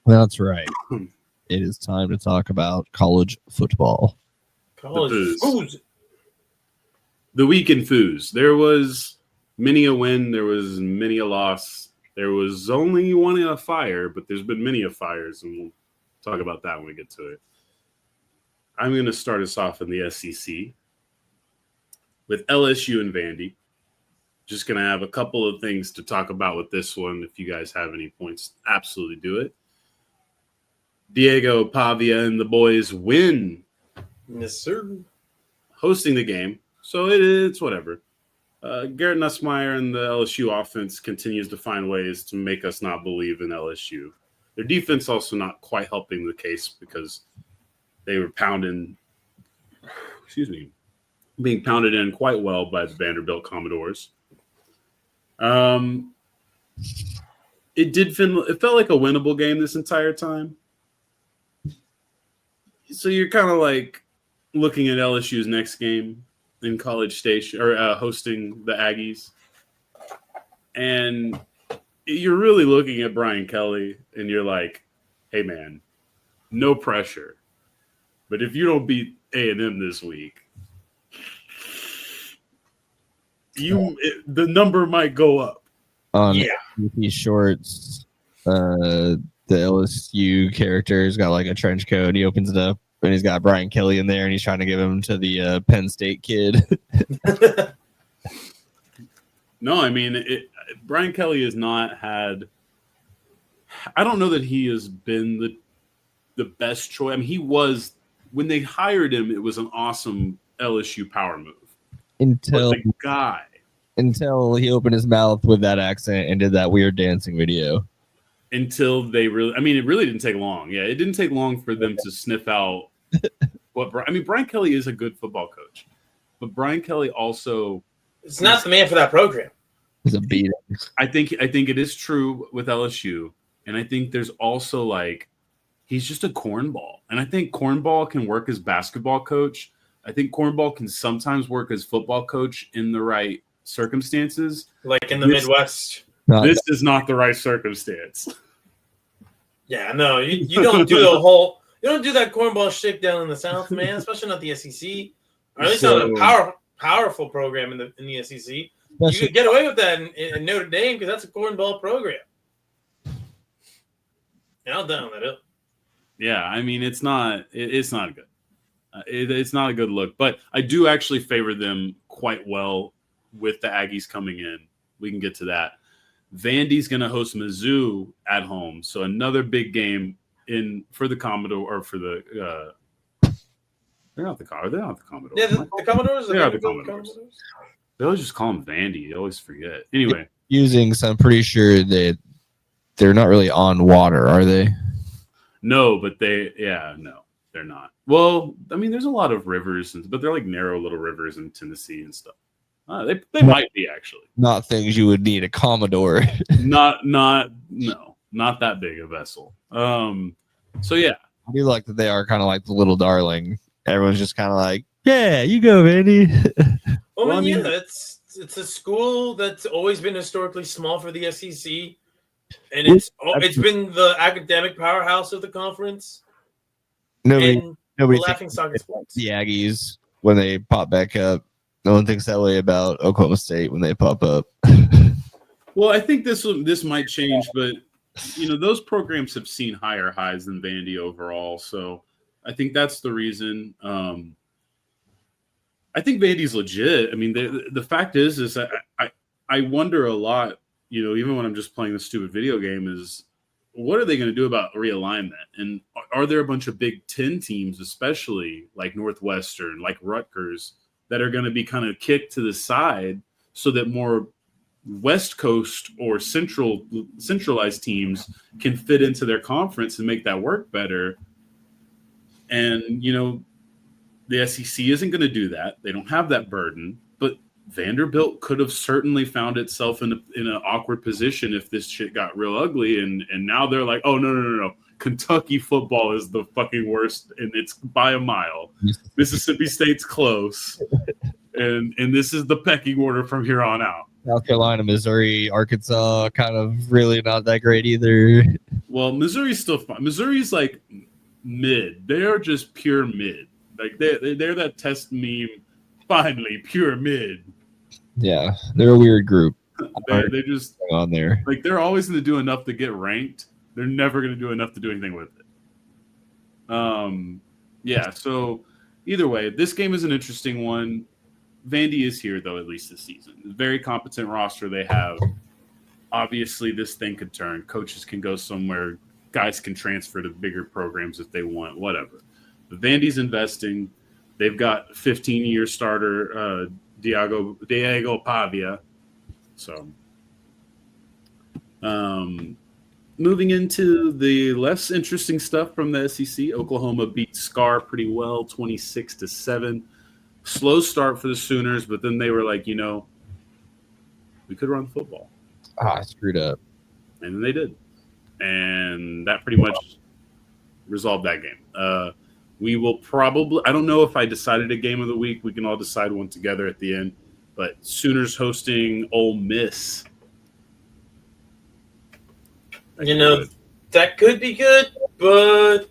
That's right. It is time to talk about college football. College foods. The week in foos. There was many a win. There was many a loss. There was only one a fire, but there's been many a fires, and we'll talk about that when we get to it. I'm going to start us off in the SEC with LSU and Vandy. Just going to have a couple of things to talk about with this one. If you guys have any points, absolutely do it. Diego Pavia and the boys win. Yes, sir. Hosting the game. So it's whatever. Garrett Nussmeier and the LSU offense continues to find ways to make us not believe in LSU. Their defense also not quite helping the case because they were being pounded in quite well by the Vanderbilt Commodores. It felt like a winnable game this entire time. So you're kind of like looking at LSU's next game in College Station or hosting the Aggies, and you're really looking at Brian Kelly, and you're like, "Hey, man, no pressure, but if you don't beat A&M this week, the number might go up." On these shorts, the LSU character's got like a trench coat. He opens it up, and he's got Brian Kelly in there, and he's trying to give him to the Penn State kid. No, I mean, Brian Kelly has not had – I don't know that he has been the best choice. I mean, he was – when they hired him, it was an awesome LSU power move. Until he opened his mouth with that accent and did that weird dancing video. Until they really – I mean, it really didn't take long. Yeah, it didn't take long for them to sniff out Brian Kelly is a good football coach. But Brian Kelly also – It's not the man for that program. He's a beating. I think it is true with LSU. And I think there's also like he's just a cornball. And I think cornball can work as basketball coach. I think cornball can sometimes work as football coach in the right circumstances. Like in the Midwest. This is not the right circumstance. Yeah, no, you don't do the whole. You don't do that cornball shit down in the South, man. Especially not the SEC, or at least not a powerful program in the SEC. You could get away with that in Notre Dame because that's a cornball program. Yeah, I'll down that up. Yeah, I mean it's not good. It's not a good look, but I do actually favor them quite well with the Aggies coming in. We can get to that. Vandy's going to host Mizzou at home, so another big game for the Commodore or for the. They're not the Commodores. Yeah, the Commodores. They are the Commodores. They always just call them Vandy. They always forget. Anyway, so I'm pretty sure they're not really on water, are they? No, but no, they're not. Well, I mean, there's a lot of rivers, but they're like narrow little rivers in Tennessee and stuff. They might be actually not things you would need a Commodore. not that big a vessel. So yeah, I do like that they are kind of like the little darling. Everyone's just kind of like, yeah, you go, Vandy. Well, I mean, it's a school that's always been historically small for the SEC, and it's been the academic powerhouse of the conference. Nobody laughing stock sports. The Aggies when they pop back up. No one thinks that way about Oklahoma State when they pop up. Well, I think this might change, but those programs have seen higher highs than Vandy overall, so I think that's the reason. I think Vandy's legit. I mean, the fact is I wonder a lot. Even when I'm just playing this stupid video game, is what are they going to do about realignment? And are there a bunch of Big Ten teams, especially like Northwestern, like Rutgers, that are going to be kind of kicked to the side so that more West Coast or centralized teams can fit into their conference and make that work better? And, the SEC isn't going to do that. They don't have that burden. But Vanderbilt could have certainly found itself in an awkward position if this shit got real ugly. And now they're like, oh, no. Kentucky football is the fucking worst, and it's by a mile. Mississippi State's close. And this is the pecking order from here on out. South Carolina, Missouri, Arkansas, kind of really not that great either. Well, Missouri's still fine. Missouri's like mid. They are just pure mid. Like they're that test meme. Finally, pure mid. Yeah, they're a weird group. They just on there. Like they're always going to do enough to get ranked. They're never going to do enough to do anything with it. Yeah. So either way, this game is an interesting one. Vandy is here though, at least this season. Very competent roster they have. Obviously, this thing could turn. Coaches can go somewhere. Guys can transfer to bigger programs if they want. Whatever. But Vandy's investing. They've got 15-year starter Diego Pavia. So, moving into the less interesting stuff from the SEC, Oklahoma beat Scar pretty well, 26-7. Slow start for the Sooners, but then they were like, we could run the football. I screwed up. And then they did. And that pretty much resolved that game. We will probably – I don't know if I decided a game of the week. We can all decide one together at the end. But Sooners hosting Ole Miss. That could be good, but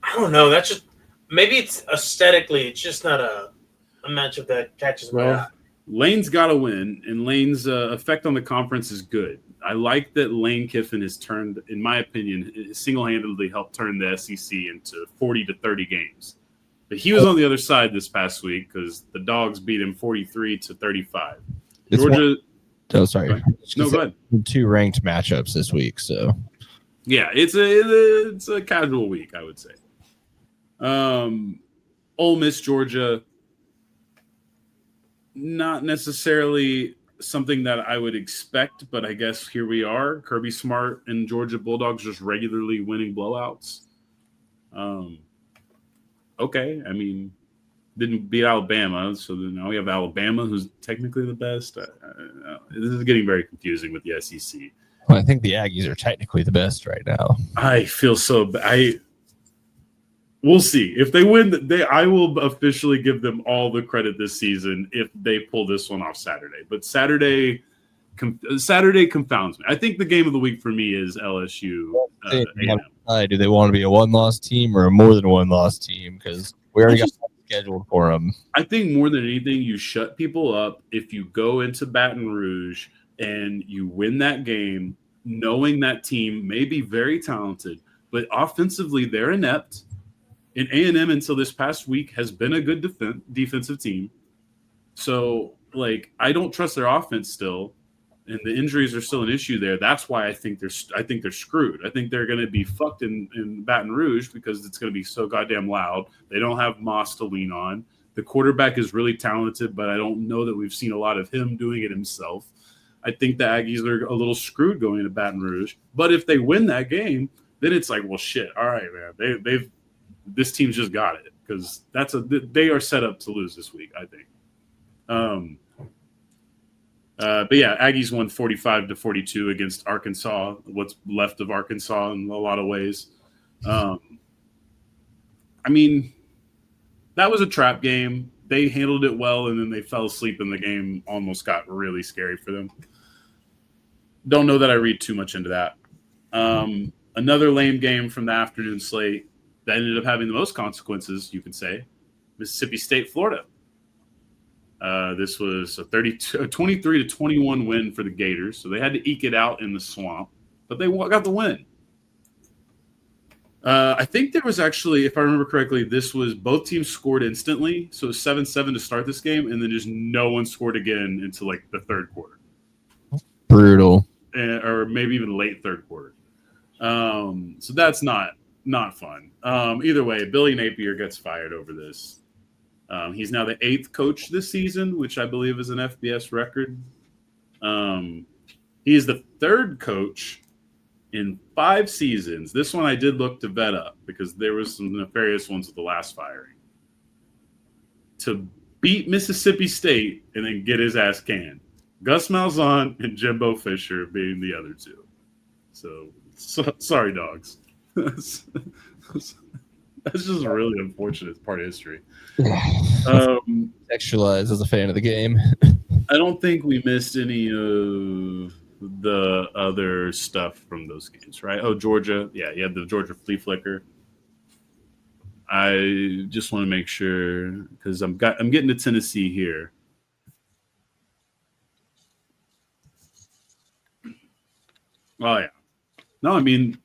I don't know. That's just – maybe it's aesthetically. It's just not a matchup that catches my eye. Lane's got to win, and Lane's effect on the conference is good. I like that Lane Kiffin has turned, in my opinion, single-handedly helped turn the SEC into 40 to 30 games. But he was on the other side this past week because the Dogs beat him 43-35. Georgia. Sorry. No, go ahead. 2 ranked matchups this week, so. Yeah, it's a casual week, I would say. Ole Miss, Georgia. Not necessarily something that I would expect, but I guess here we are. Kirby Smart and Georgia Bulldogs just regularly winning blowouts. Okay, I mean, didn't beat Alabama, so now we have Alabama, who's technically the best. This is getting very confusing with the SEC. Well, I think the Aggies are technically the best right now. I feel so bad. We'll see. If they win, I will officially give them all the credit this season if they pull this one off Saturday. But Saturday, Saturday confounds me. I think the game of the week for me is LSU. Do they want to be a one-loss team or a more than one-loss team? Because we already got scheduled for them. I think more than anything, you shut people up if you go into Baton Rouge and you win that game, knowing that team may be very talented, but offensively they're inept. And A&M until this past week has been a good defensive team. So, like, I don't trust their offense still, and the injuries are still an issue there. That's why I think they're screwed. I think they're going to be fucked in Baton Rouge because it's going to be so goddamn loud. They don't have Moss to lean on. The quarterback is really talented, but I don't know that we've seen a lot of him doing it himself. I think the Aggies are a little screwed going to Baton Rouge. But if they win that game, then it's like, well, shit. All right, man. This team's just got it because they are set up to lose this week, I think. But yeah, Aggies won 45-42 against Arkansas. What's left of Arkansas in a lot of ways. I mean, that was a trap game. They handled it well, and then they fell asleep in the game. Almost got really scary for them. Don't know that I read too much into that. Another lame game from the afternoon slate that ended up having the most consequences, you could say, Mississippi State, Florida. This was a 23-21 win for the Gators, so they had to eke it out in the swamp, but they got the win. I think there was actually, if I remember correctly, this was both teams scored instantly, so it was 7-7 to start this game, and then just no one scored again until like the third quarter. Brutal. Or maybe even late third quarter. So that's not fun. Either way, Billy Napier gets fired over this. He's now the 8th coach this season, which I believe is an FBS record. He is the 3rd coach in 5 seasons. This one I did look to vet up because there was some nefarious ones with the last firing. To beat Mississippi State and then get his ass canned. Gus Malzahn and Jimbo Fisher being the other two. So sorry, dogs. That's just a really unfortunate part of history. Sexualized as a fan of the game. I don't think we missed any of the other stuff from those games, right? Oh, Georgia. Yeah, you had the Georgia flea flicker. I just want to make sure because I'm getting to Tennessee here. Oh yeah. No, I mean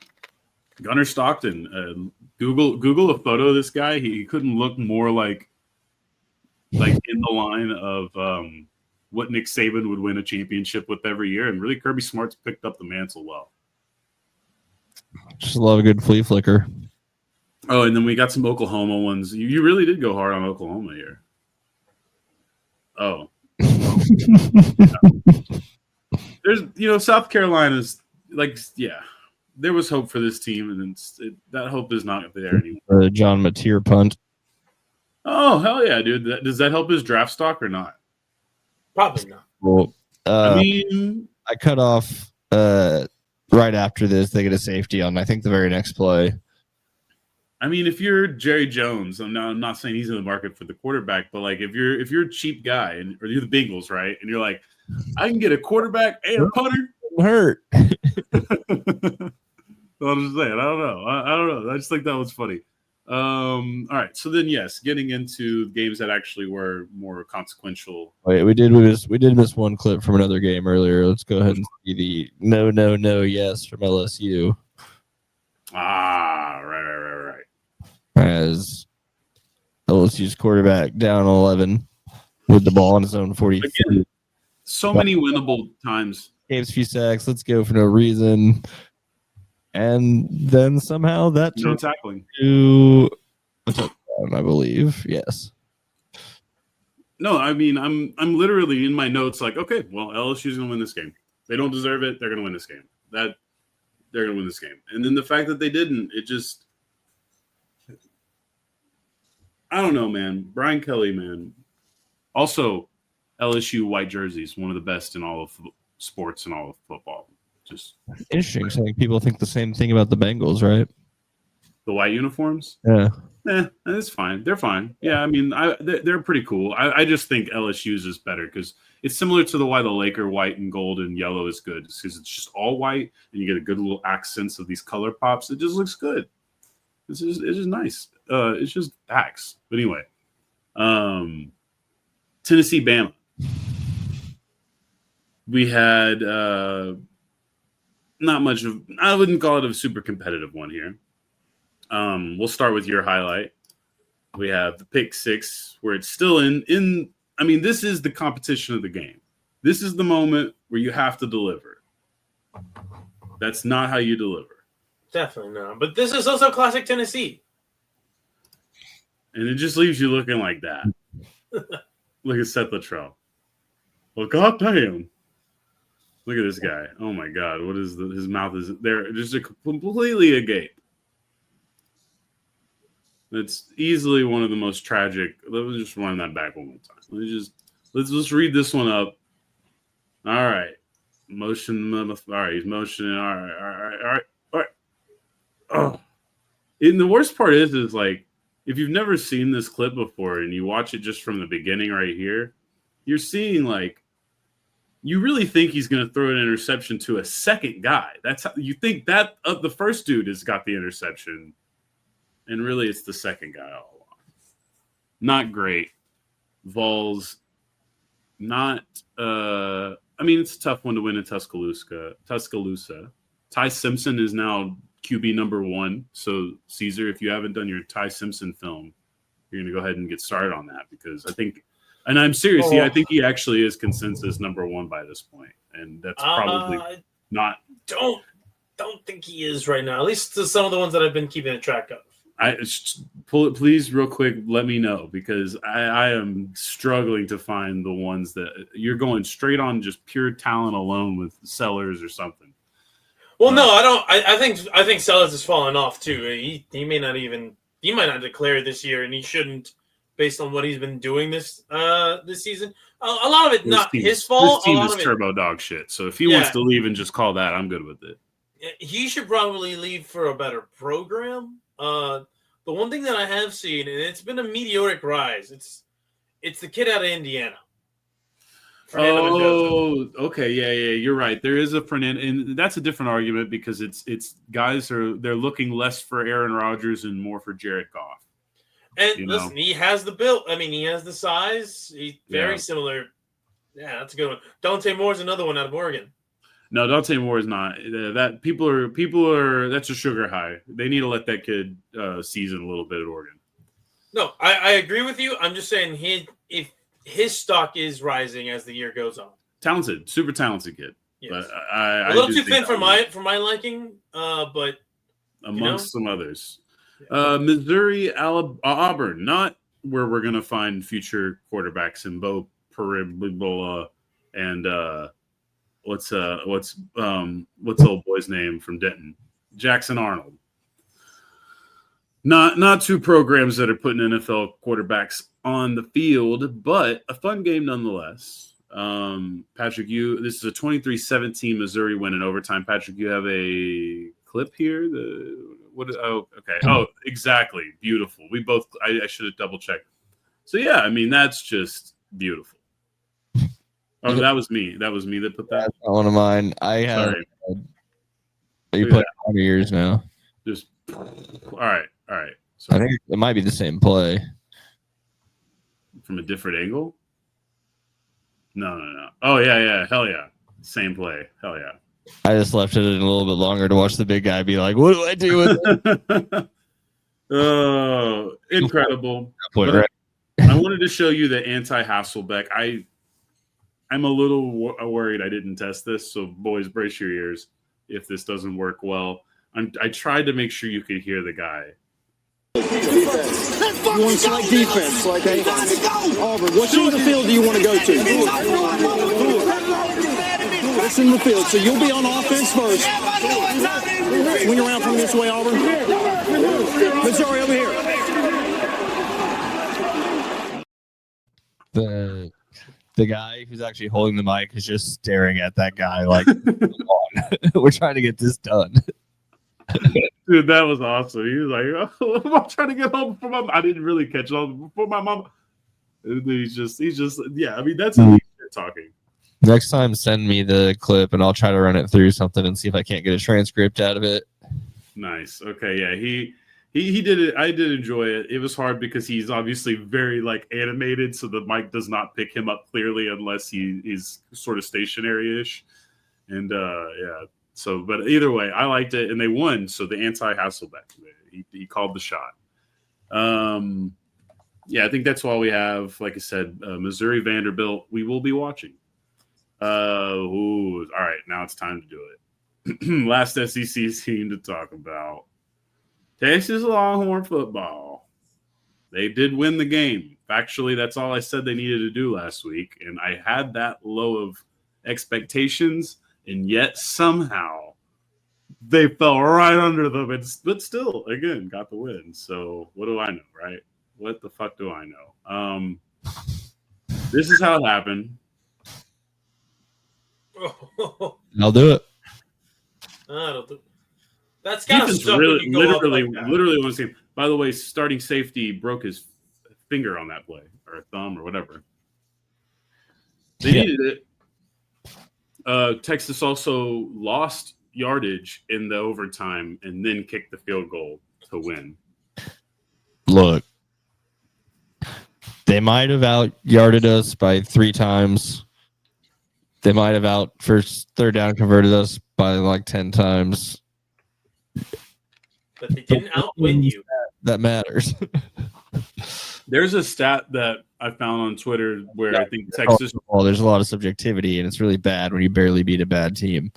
Gunnar Stockton. Google a photo of this guy. He couldn't look more like in the line of what Nick Saban would win a championship with every year, and really Kirby Smart's picked up the mantle well. Just love a good flea flicker. Oh, and then we got some Oklahoma ones. You really did go hard on Oklahoma here. Oh. There's South Carolina's there was hope for this team, and that hope is not there anymore. John Mateer punt. Oh, hell yeah, dude. Does that help his draft stock or not? Probably not. Well, I cut off right after this. They get a safety on, I think, the very next play. I mean, if you're Jerry Jones, I'm not saying he's in the market for the quarterback, but like if you're a cheap guy or you're the Bengals, right? And you're like, I can get a quarterback and a punter. Hurt. I'm just saying. I don't know. I just think that was funny. All right. So then, yes, getting into games that actually were more consequential. Wait, we did miss one clip from another game earlier. Let's go ahead and see the no, yes from LSU. Right. As LSU's quarterback down 11 with the ball on his own 40. Again, so many winnable times. Games a few sacks. Let's go for no reason. And then somehow that no tackling to a touchdown, I believe. Yes. No, I mean I'm literally in my notes like, okay, well, LSU's gonna win this game. They don't deserve it. They're gonna win this game. They're gonna win this game. And then the fact that they didn't, it just I don't know, man. Brian Kelly, man. Also, LSU white jerseys, one of the best in all of sports and all of football. Just interesting. So people think the same thing about the Bengals, right? The white uniforms? Yeah. It's fine. They're fine. Yeah, I mean, they're pretty cool. I just think LSU's is better because it's similar to why the Laker white and gold and yellow is good, because it's just all white and you get a good little accents of these color pops. It just looks good. It's just nice. It's just facts. But anyway, Tennessee Bama. We had not much of. I wouldn't call it a super competitive one here. We'll start with your highlight. We have the pick six, where it's still in. I mean, this is the competition of the game. This is the moment where you have to deliver. That's not how you deliver. Definitely not. But this is also classic Tennessee. And it just leaves you looking like that. Look at Seth Luttrell. Well, goddamn. Look at this guy. Oh, my God. What is his mouth is there? Just completely agape. It's easily one of the most tragic. Let me just run that back one more time. Let's just read this one up. All right. Motion. All right. He's motioning. All right. Oh. And the worst part is like, if you've never seen this clip before and you watch it just from the beginning right here, you're seeing like, you really think he's going to throw an interception to a second guy. That's how you think that the first dude has got the interception. And really, it's the second guy all along. Not great. Vols, not. I mean, it's a tough one to win in Tuscaloosa. Ty Simpson is now QB number 1. So, Caesar, if you haven't done your Ty Simpson film, you're going to go ahead and get started on that, because I think, and I'm serious, I think he actually is consensus number 1 by this point, and that's probably not. Don't think he is right now. At least to some of the ones that I've been keeping a track of. Pull it, please, real quick. Let me know, because I am struggling to find the ones that you're going straight on just pure talent alone with Sellers or something. Well, no, I don't. I think Sellers has fallen off too. He might not declare this year, and he shouldn't, based on what he's been doing this season. A lot of it not his fault. This team is turbo dog shit. So if he wants to leave and just call that, I'm good with it. He should probably leave for a better program. The one thing that I have seen, and it's been a meteoric rise, it's the kid out of Indiana. Okay, yeah, you're right. There is a Fernando, and that's a different argument, because it's guys they're looking less for Aaron Rodgers and more for Jared Goff. And listen, he has the build. I mean, he has the size. He's very similar. Yeah, that's a good one. Dante Moore's another one out of Oregon. No, Dante Moore is not. That people are. That's a sugar high. They need to let that kid season a little bit at Oregon. No, I agree with you. I'm just saying if his stock is rising as the year goes on. Talented, super talented kid. Yes. But a little too thin for my liking. But amongst some others, Missouri, Auburn, not where we're gonna find future quarterbacks in Bo Peribola and. What's old boy's name from Denton? Jackson Arnold. Not two programs that are putting NFL quarterbacks on the field, but a fun game nonetheless. Patrick, this is a 23-17 Missouri win in overtime. Patrick, you have a clip here. Okay. Oh, exactly. Beautiful. I should have double checked. So yeah, I mean, that's just beautiful. Oh, that was me. That was me that put that. That's not one of mine. I have. You put it on yours now. Just all right. So I think it might be the same play from a different angle. No. Oh yeah. Hell yeah. Same play. Hell yeah. I just left it in a little bit longer to watch the big guy be like, "What do I do with it?" Oh, incredible! Right. I wanted to show you the anti-Hasselbeck. I'm a little worried I didn't test this, so boys, brace your ears if this doesn't work well. I tried to make sure you could hear the guy. You want to select defense, okay? Auburn, what side of the field do you want to go to? It's in the field, so you'll be on offense first. Swing around from this way, Auburn. Missouri, over here. The guy who's actually holding the mic is just staring at that guy like, come on. We're trying to get this done. Dude, that was awesome. He was like, oh, I'm trying to get home before my mom. I didn't really catch on before my mom. He's just, yeah. I mean, that's elite shit talking. Next time, send me the clip and I'll try to run it through something and see if I can't get a transcript out of it. Nice. Okay, yeah. He did it. I did enjoy it. It was hard because he's obviously very like animated, so the mic does not pick him up clearly unless he's sort of stationary-ish. And yeah. So, but either way, I liked it, and they won. So the anti-Hasselbeck, he called the shot. Yeah, I think that's all we have. Like I said, Missouri Vanderbilt. We will be watching. All right, now it's time to do it. Last SEC team to talk about. Texas Longhorn football. They did win the game. Factually, that's all I said they needed to do last week, and I had that low of expectations. And yet somehow they fell right under them, but still, again, got the win. So what do I know, right? What the fuck do I know? This is how it happened. I'll do it. That's kind of stuff really, when you go literally up one team. By the way, starting safety broke his finger on that play, or thumb, or whatever. They needed it. Texas also lost yardage in the overtime and then kicked the field goal to win. Look, they might have out-yarded us by 3 times. They might have third down converted us by like 10 times. But they didn't outwin you. That matters. There's a stat that I found on Twitter where I think Texas. Oh, there's a lot of subjectivity, and it's really bad when you barely beat a bad team.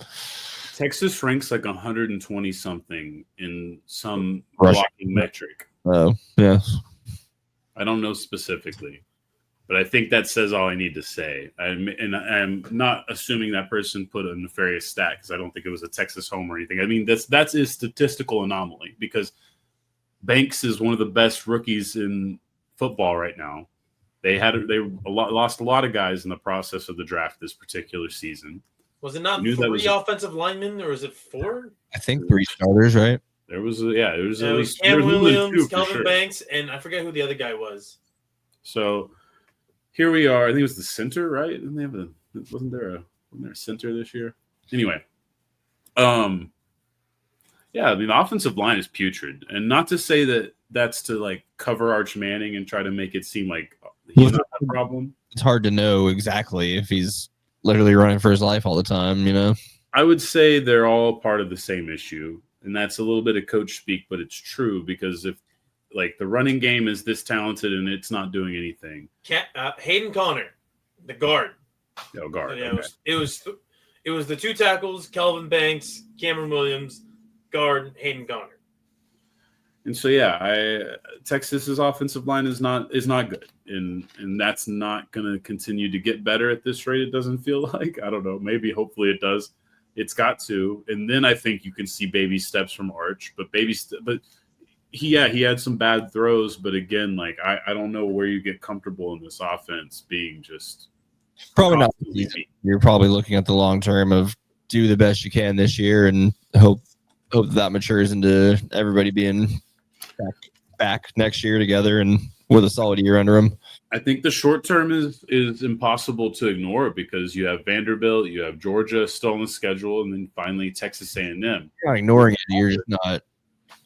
Texas ranks like 120 something in some Rushing blocking metric. Oh, yeah. I don't know specifically, but I think that says all I need to say. I'm not assuming that person put a nefarious stat because I don't think it was a Texas home or anything. I mean, that's a statistical anomaly because Banks is one of the best rookies in football right now. They lost a lot of guys in the process of the draft this particular season. Was it not 3 offensive linemen, or is it 4? I think 3 starters, right? There was at least Cam Williams, 2 Calvin sure. Banks, and I forget who the other guy was. So here we are. I think it was the center, right? Didn't they have wasn't there a center this year? Anyway, yeah, I mean the offensive line is putrid, and not to say that that's to like cover Arch Manning and try to make it seem like he's not the problem. It's hard to know exactly if he's literally running for his life all the time, you know? I would say they're all part of the same issue, and that's a little bit of coach speak, but it's true because if like the running game is this talented and it's not doing anything. Hayden Connor, the guard. No guard. Yeah, okay. it was the 2 tackles, Calvin Banks, Cameron Williams, guard, Hayden Connor. And so Texas's offensive line is not good, and that's not going to continue to get better at this rate. It doesn't feel like. I don't know. Maybe hopefully it does. It's got to, and then I think you can see baby steps from Arch. But he had some bad throws. But again, like I don't know where you get comfortable in this offense being just probably not easy. You're probably looking at the long term of do the best you can this year and hope that matures into everybody being back next year together and with a solid year under them. I think the short term is impossible to ignore because you have Vanderbilt, you have Georgia still on the schedule, and then finally Texas A&M. You're not ignoring it. You're just not.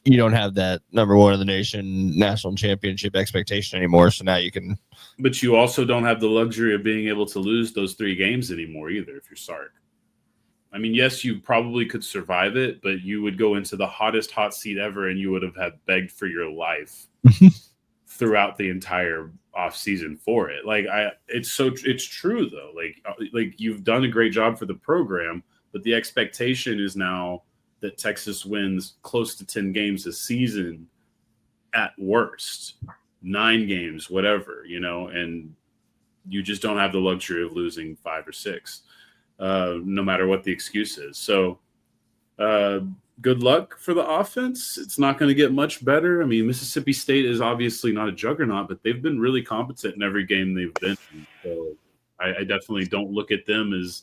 You don't have that number 1 in the nation national championship expectation anymore. So now you can. But you also don't have the luxury of being able to lose those 3 games anymore either. If you're Sark. I mean, yes, you probably could survive it, but you would go into the hottest hot seat ever, and you would have had begged for your life throughout the entire offseason for it. Like it's true though. Like you've done a great job for the program, but the expectation is now that Texas wins close to 10 games a season at worst, 9 games, whatever, and you just don't have the luxury of losing 5 or 6. No matter what the excuse is. So good luck for the offense. It's not going to get much better. I mean, Mississippi State is obviously not a juggernaut, but they've been really competent in every game they've been in. So I definitely don't look at them as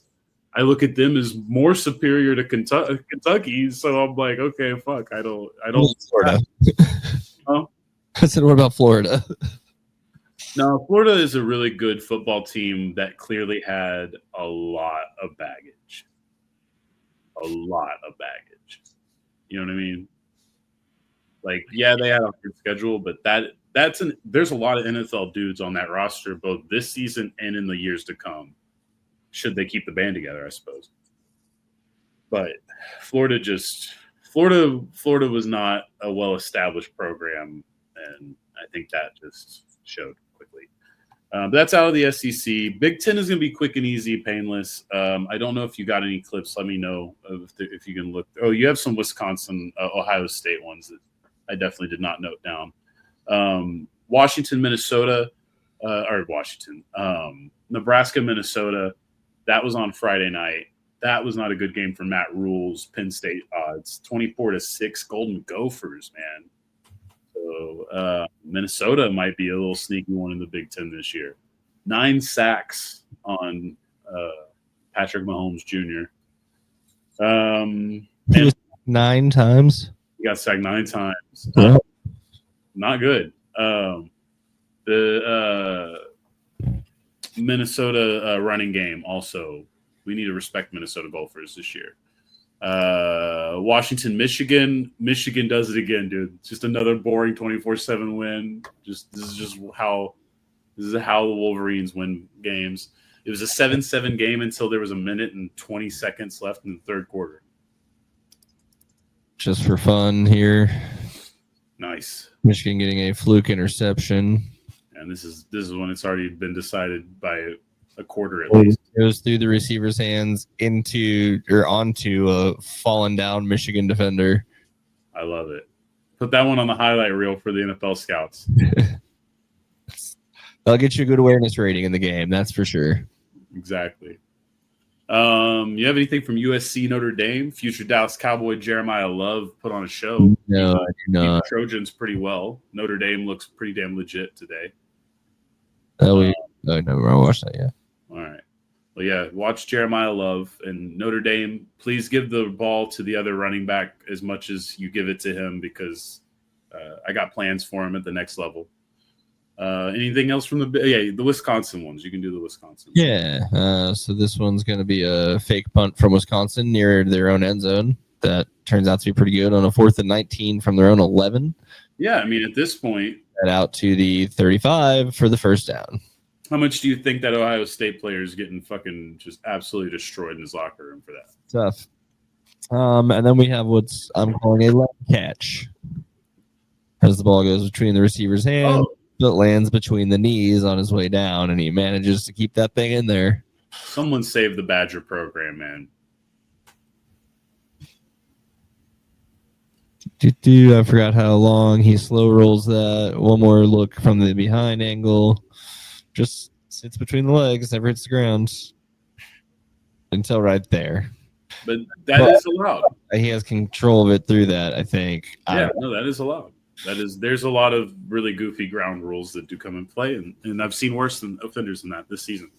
I look at them as more superior to Kentucky. So I'm like, okay, fuck. I don't. Florida. Huh? I said, what about Florida? No, Florida is a really good football team that clearly had a lot of baggage. A lot of baggage. You know what I mean? Like, yeah, they had a hard schedule, but there's a lot of NFL dudes on that roster, both this season and in the years to come. Should they keep the band together, I suppose. But Florida was not a well-established program, and I think that just showed quickly. But that's out of the SEC. Big Ten is going to be quick and easy, painless. I don't know if you got any clips. Let me know if you can look. Oh, you have some Wisconsin, Ohio State ones that I definitely did not note down. Washington, Minnesota, Nebraska, Minnesota. That was on Friday night. That was not a good game for Matt Rule's Penn State odds. 24-6 Golden Gophers, man. So Minnesota might be a little sneaky one in the Big Ten this year. 9 sacks on Patrick Mahomes Jr. And 9 times. He got sacked 9 times. Yeah. Not good. The Minnesota running game also. We need to respect Minnesota Gophers this year. Washington, Michigan. Michigan does it again, dude. Just another boring 24-7 win. This is how the Wolverines win games. It was a 7-7 game until there was a minute and 20 seconds left in the third quarter. Just for fun here. Nice. Michigan getting a fluke interception. And this is when it's already been decided by a quarter at least. It goes through the receiver's hands onto a fallen down Michigan defender. I love it. Put that one on the highlight reel for the NFL scouts. That'll get you a good awareness rating in the game, that's for sure. Exactly. You have anything from USC Notre Dame? Future Dallas Cowboy Jeremiah Love put on a show. No, I do not. The Trojans pretty well. Notre Dame looks pretty damn legit today. No, I watched that yet. All right. Well, yeah, watch Jeremiah Love and Notre Dame. Please give the ball to the other running back as much as you give it to him because I got plans for him at the next level. Anything else from the Wisconsin ones? You can do the Wisconsin. Yeah. So this one's going to be a fake punt from Wisconsin near their own end zone. That turns out to be pretty good on a 4th and 19 from their own 11. Yeah, I mean, at this point, that out to the 35 for the first down. How much do you think that Ohio State player is getting fucking just absolutely destroyed in his locker room for that? Tough. And then we have what I'm calling a leg catch. As the ball goes between the receiver's hands, but lands between the knees on his way down, and he manages to keep that thing in there. Someone save the Badger program, man. I forgot how long he slow rolls that. One more look from the behind angle. Just sits between the legs, never hits the ground until right there. But that is allowed. He has control of it through that, I think. Yeah, no, that is allowed. There's a lot of really goofy ground rules that do come in play, and I've seen worse than offenders than that this season.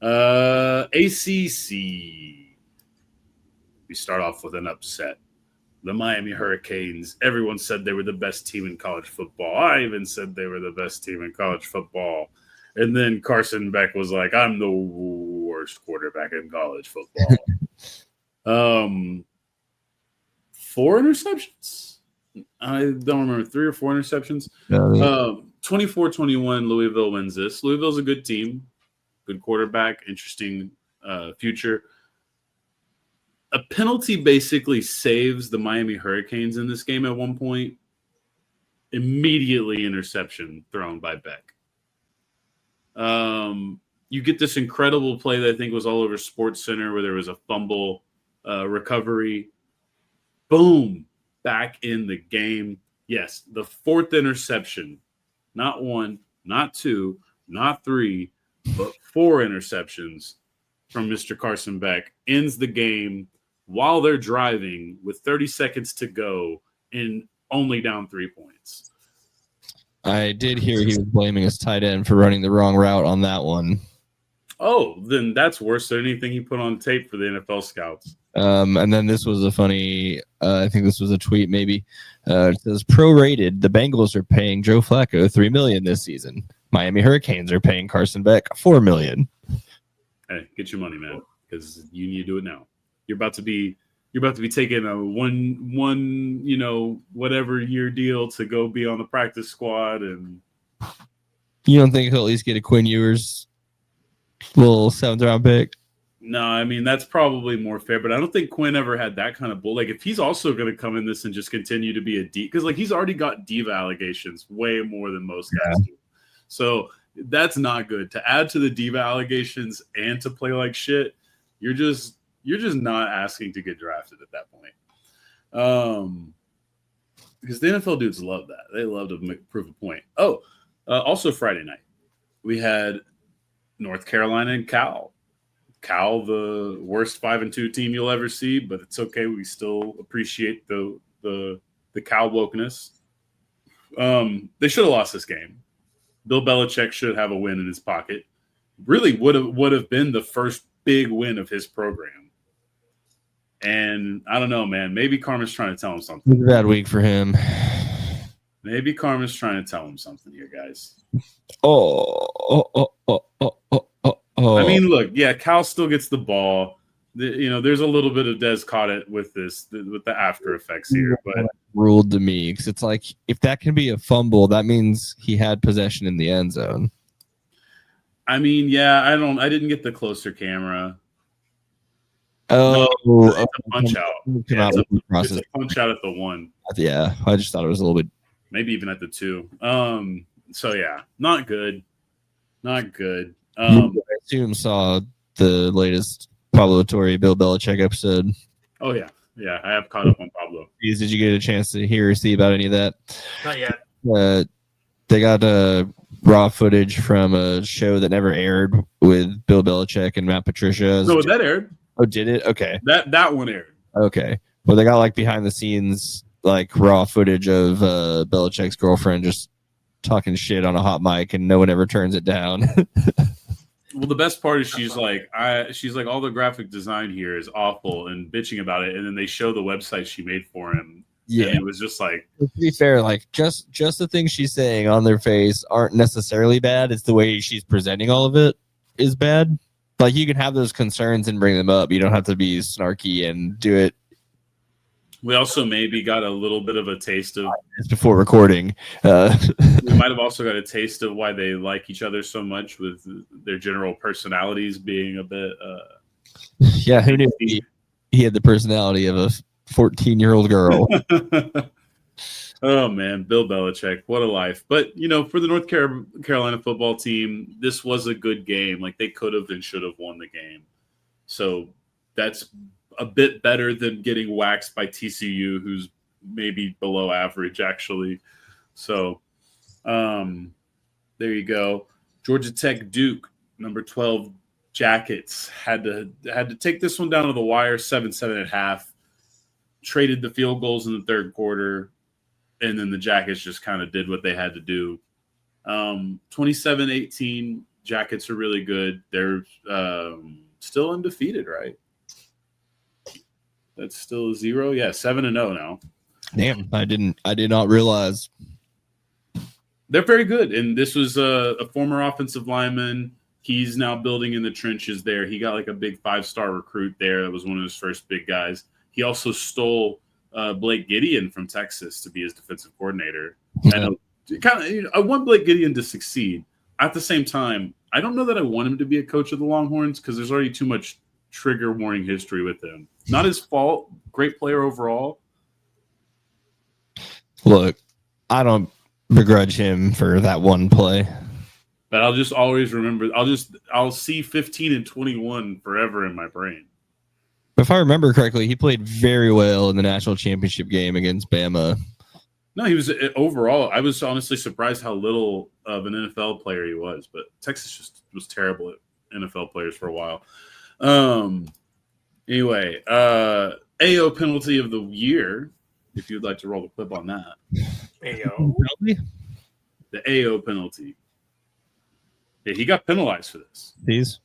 ACC. We start off with an upset. The Miami Hurricanes. Everyone said they were the best team in college football. I even said they were the best team in college football. And then Carson Beck was like, I'm the worst quarterback in college football. 4 interceptions? I don't remember, 3 or 4 interceptions. 24-21, Louisville wins this. Louisville's a good team. Good quarterback, interesting future. A penalty basically saves the Miami Hurricanes in this game at one point. Immediately interception thrown by Beck. You get this incredible play that I think was all over SportsCenter where there was a fumble recovery. Boom. Back in the game. Yes, the 4th interception. Not 1, not 2, not 3, but 4 interceptions from Mr. Carson Beck ends the game while they're driving with 30 seconds to go and only down 3 points. I did hear he was blaming his tight end for running the wrong route on that one. Oh, then that's worse than anything he put on tape for the NFL scouts. And then this was a funny, I think this was a tweet maybe. It says, prorated, the Bengals are paying Joe Flacco $3 million this season. Miami Hurricanes are paying Carson Beck $4 million. Hey, get your money, man, because you need to do it now. You're about to be taking a one whatever year deal to go be on the practice squad, and you don't think he'll at least get a Quinn Ewers little 7th round pick? No, I mean that's probably more fair, but I don't think Quinn ever had that kind of bull. Like if he's also going to come in this and just continue to be a D, because like he's already got diva allegations way more than most guys do. So that's not good. To add to the diva allegations and to play like shit, you're just not asking to get drafted at that point. Because the NFL dudes love that. They love to prove a point. Also Friday night we had North Carolina and Cal. Cal, the worst 5-2 team you'll ever see, but it's okay. We still appreciate the Cal wokeness. They should have lost this game. Bill Belichick should have a win in his pocket. Really would have been the first big win of his program. And I don't know, man. Maybe Karma's trying to tell him something. It's a bad week for him. Maybe Karma's trying to tell him something here, guys. I mean, look, yeah, Cal still gets the ball. There's a little bit of Des caught it with the after effects here, but ruled to me because it's like if that can be a fumble, that means he had possession in the end zone. I mean, yeah, I didn't get the closer camera. Oh, no, it's a punch out. Yeah, it's a punch out at the 1. Yeah, I just thought it was a little bit, maybe even at the 2. So yeah, not good. I assume saw the latest Pablo Torre Bill Belichick episode. Oh yeah, I have caught up on Pablo. Did you get a chance to hear or see about any of that? Not yet. They got raw footage from a show that never aired with Bill Belichick and Matt Patricia. No, that aired. Oh, did it? Okay. That one aired. Okay. Well, they got like behind the scenes, like raw footage of Belichick's girlfriend just talking shit on a hot mic, and no one ever turns it down. Well, the best part is she's like all the graphic design here is awful and bitching about it, and then they show the website she made for him. Yeah, and it was just like, to be fair, like just the things she's saying on their face aren't necessarily bad. It's the way she's presenting all of it is bad. Like you can have those concerns and bring them up. You don't have to be snarky and do it. We also maybe got a little bit of a taste of before recording. We might have also got a taste of why they like each other so much, with their general personalities being a bit. Yeah, who knew he had the personality of a 14-year-old girl? Oh man, Bill Belichick, what a life! But for the North Carolina football team, this was a good game. Like they could have and should have won the game. So that's a bit better than getting waxed by TCU, who's maybe below average actually. So there you go. Georgia Tech Duke, number 12 Jackets had to take this one down to the wire, 7-7 at half. Traded the field goals in the third quarter, and then the Jackets just kind of did what they had to do. 27-18, Jackets are really good. They're still undefeated, right? That's still a 0. Yeah, 7-0 now. Damn, I did not realize. They're very good. And this was a former offensive lineman. He's now building in the trenches there. He got like a big 5-star recruit there. That was one of his first big guys. He also stole Blake Gideon from Texas to be his defensive coordinator. And I want Blake Gideon to succeed. At the same time, I don't know that I want him to be a coach of the Longhorns because there's already too much trigger warning history with him. Not his fault. Great player overall. Look, I don't begrudge him for that one play. But I'll just always remember. I'll see 15-21 forever in my brain. If I remember correctly, he played very well in the national championship game against Bama. No, he was overall. I was honestly surprised how little of an NFL player he was. But Texas just was terrible at NFL players for a while. Anyway, AO penalty of the year. If you'd like to roll the clip on that. AO penalty. The AO penalty. Yeah, he got penalized for this. These.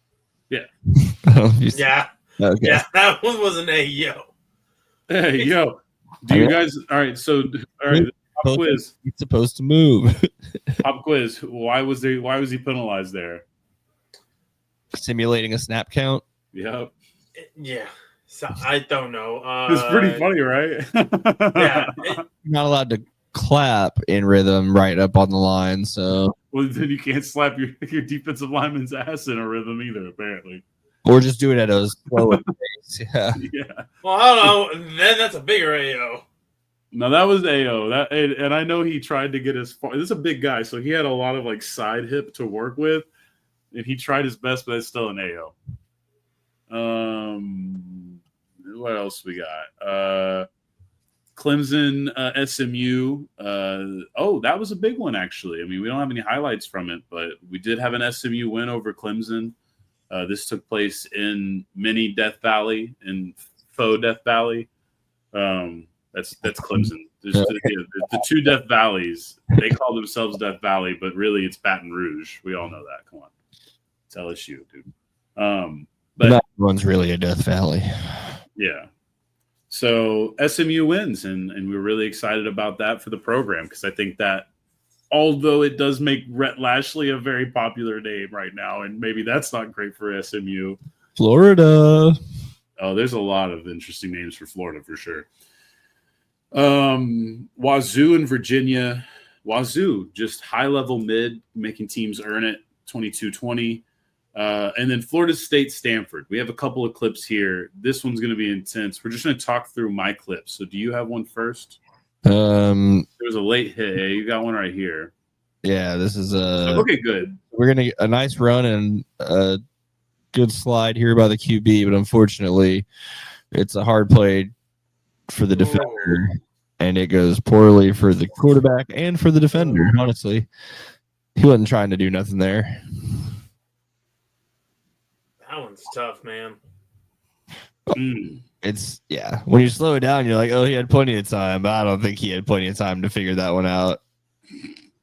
Yeah. Yeah. Okay. Yeah, that one was an Ayo. Hey, yo. Do you guys all right, so all right, pop quiz. He's supposed to move. Pop quiz. Why was he penalized there? Simulating a snap count. Yep. Yeah. So I don't know. It's pretty funny, right? Yeah. You're not allowed to clap in rhythm right up on the line, so Well, then you can't slap your defensive lineman's ass in a rhythm either, apparently. or just do it at a slower pace. Yeah. Yeah. Well, I don't know. Then that's a bigger Ayo. No, that was AO. And I know he tried to get as far. This is a big guy, so he had a lot of like side hip to work with, and he tried his best, but it's still an AO. What else we got? Clemson, SMU. That was a big one, actually. I mean, we don't have any highlights from it, but we did have an SMU win over Clemson. This took place in mini Death Valley, in faux Death Valley. That's Clemson. There's the two Death Valleys. They call themselves Death Valley, but really it's Baton Rouge. We all know that. Come on, it's LSU, dude. But that one's really a Death Valley. Yeah. So SMU wins, and we're really excited about that for the program, because I think that although it does make Rhett Lashley a very popular name right now, and maybe that's not great for SMU. Florida. Oh, there's a lot of interesting names for Florida for sure. Wazoo and Virginia. Wazoo, just high-level mid, making teams earn it, 22-20. And then Florida State, Stanford. We have a couple of clips here. This one's going to be intense. We're just going to talk through my clips. So do you have one first? There was a late hit. Yeah, you got one right here. Yeah, this is okay, good. We're going to get a nice run and a good slide here by the QB, but unfortunately, it's a hard play for the defender, and it goes poorly for the quarterback and for the defender, honestly. He wasn't trying to do nothing there. That one's tough, man. It's, yeah. When you slow it down, you're like, oh, he had plenty of time, but I don't think he had plenty of time to figure that one out.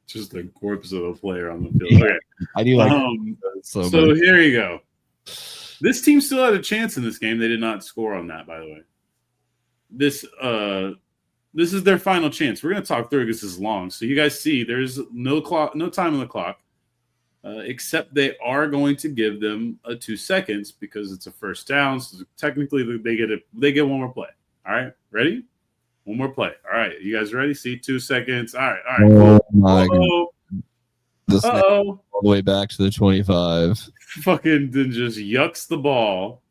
Just a corpse of a player on the field. Okay. I do like so here you go. This team still had a chance in this game. They did not score on that, by the way. This is their final chance. We're going to talk through it because this is long. So you guys see there's no time on the clock, except they are going to give them 2 seconds because it's a first down. So technically they get one more play. All right, ready? One more play. All right, you guys ready? See, 2 seconds. All right. Oh my God. Uh-oh. All the way back to the 25. Fucking then just yucks the ball.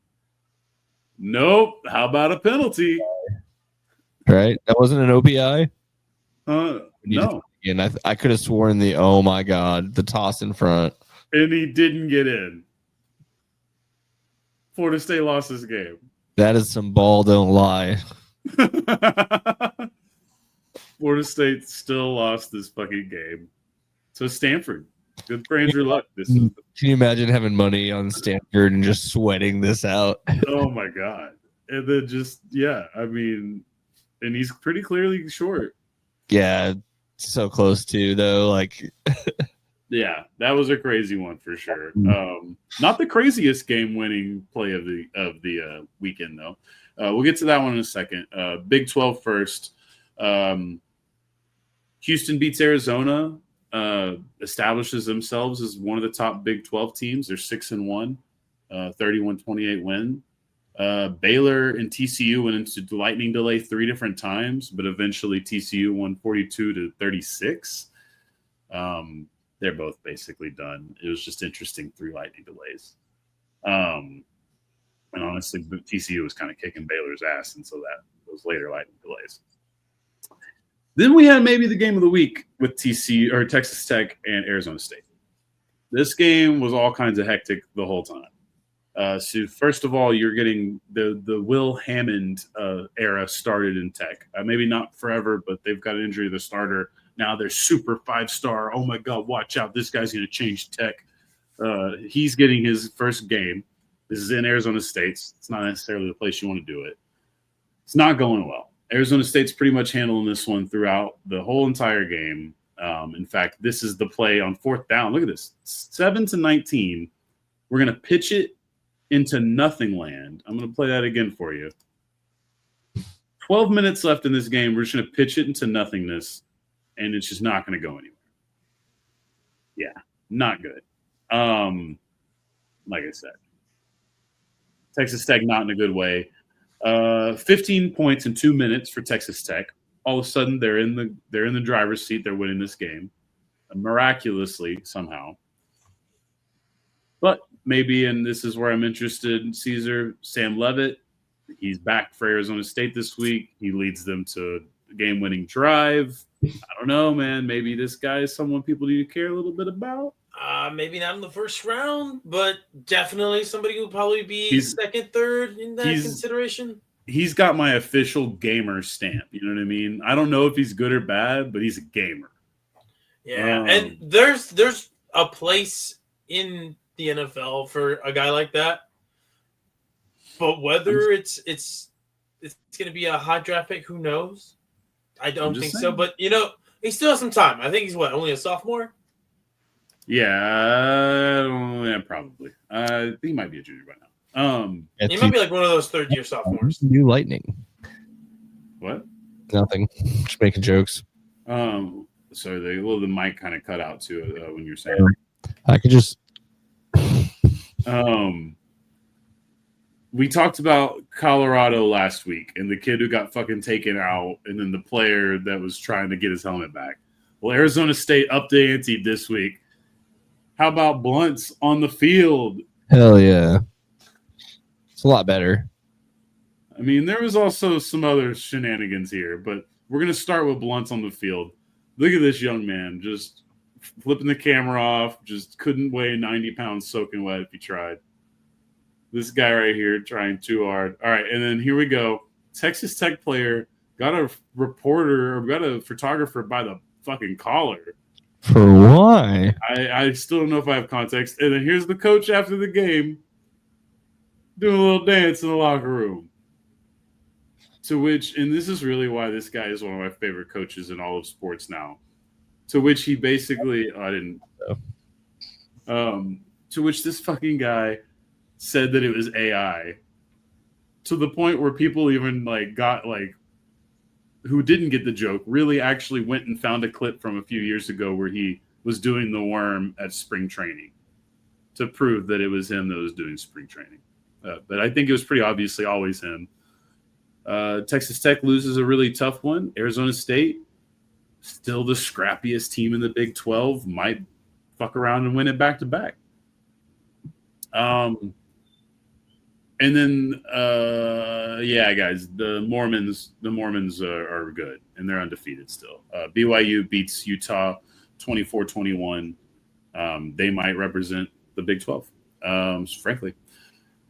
Nope. How about a penalty? Right? That wasn't an OPI? No. And I could have sworn oh my God, the toss in front. And he didn't get in. Florida State lost this game. That is some ball don't lie. Florida State still lost this fucking game. So Stanford. Good for Andrew Luck. Can you imagine having money on Stanford and just sweating this out? Oh my God. And then and he's pretty clearly short. Yeah, so close to though. Yeah, that was a crazy one for sure. Not the craziest game-winning play of the weekend though. We'll get to that one in a second. Big 12 first. Houston beats Arizona. Establishes themselves as one of the top Big 12 teams. They're 6-1, 31-28 win. Baylor and TCU went into the lightning delay 3 different times, but eventually TCU won 42-36. They're both basically done. It was just interesting 3 lightning delays. And honestly, TCU was kind of kicking Baylor's ass until those later lightning delays. Then we had maybe the game of the week with TCU or Texas Tech and Arizona State. This game was all kinds of hectic the whole time. So first of all, you're getting the Will Hammond era started in Tech. Maybe not forever, but they've got an injury to the starter. Now they're super 5-star. Oh my God, watch out. This guy's going to change Tech. He's getting his first game. This is in Arizona State. It's not necessarily the place you want to do it. It's not going well. Arizona State's pretty much handling this one throughout the whole entire game. In fact, this is the play on 4th down. Look at this. 7-19. We're going to pitch it into nothing land. I'm going to play that again for you. 12 minutes left in this game. We're just going to pitch it into nothingness, and it's just not going to go anywhere. Yeah, not good. Like I said, Texas Tech not in a good way. 15 points in 2 minutes for Texas Tech. All of a sudden, they're in the driver's seat. They're winning this game miraculously somehow. But maybe, and this is where I'm interested, Caesar, Sam Leavitt, he's back for Arizona State this week. He leads them to a game-winning drive. I don't know, man. Maybe this guy is someone people need to care a little bit about. Maybe not in the first round, but definitely somebody who will probably be second, third in that consideration. He's got my official gamer stamp. You know what I mean? I don't know if he's good or bad, but he's a gamer. Yeah, and there's a place in the NFL for a guy like that. But whether it's going to be a high draft pick, who knows? I don't think so. But, he still has some time. I think he's only a sophomore? Yeah, probably. He might be a junior by now. He might be like one of those third-year sophomores. New Lightning. What? Nothing. Just making jokes. So the mic kind of cut out too when you're saying. I could just. We talked about Colorado last week and the kid who got fucking taken out, and then the player that was trying to get his helmet back. Well, Arizona State upped the ante this week. How about blunts on the field? Hell yeah. It's a lot better. I mean, there was also some other shenanigans here, but we're going to start with blunts on the field. Look at this young man just flipping the camera off, just couldn't weigh 90 pounds soaking wet if he tried. This guy right here trying too hard. All right, and then here we go. Texas Tech player got a photographer by the fucking collar. For why? I still don't know if I have context. And then here's the coach after the game doing a little dance in the locker room. To which, and this is really why this guy is one of my favorite coaches in all of sports now. To which he basically, to which this fucking guy said that it was AI. To the point where people even got who didn't get the joke really actually went and found a clip from a few years ago where he was doing the worm at spring training to prove that it was him that was doing spring training. But I think it was pretty obviously always him. Texas Tech loses a really tough one. Arizona State, still the scrappiest team in the Big 12, might fuck around and win it back to back. And then, guys, the Mormons are good, and they're undefeated still. BYU beats Utah 24-21. They might represent the Big 12, frankly.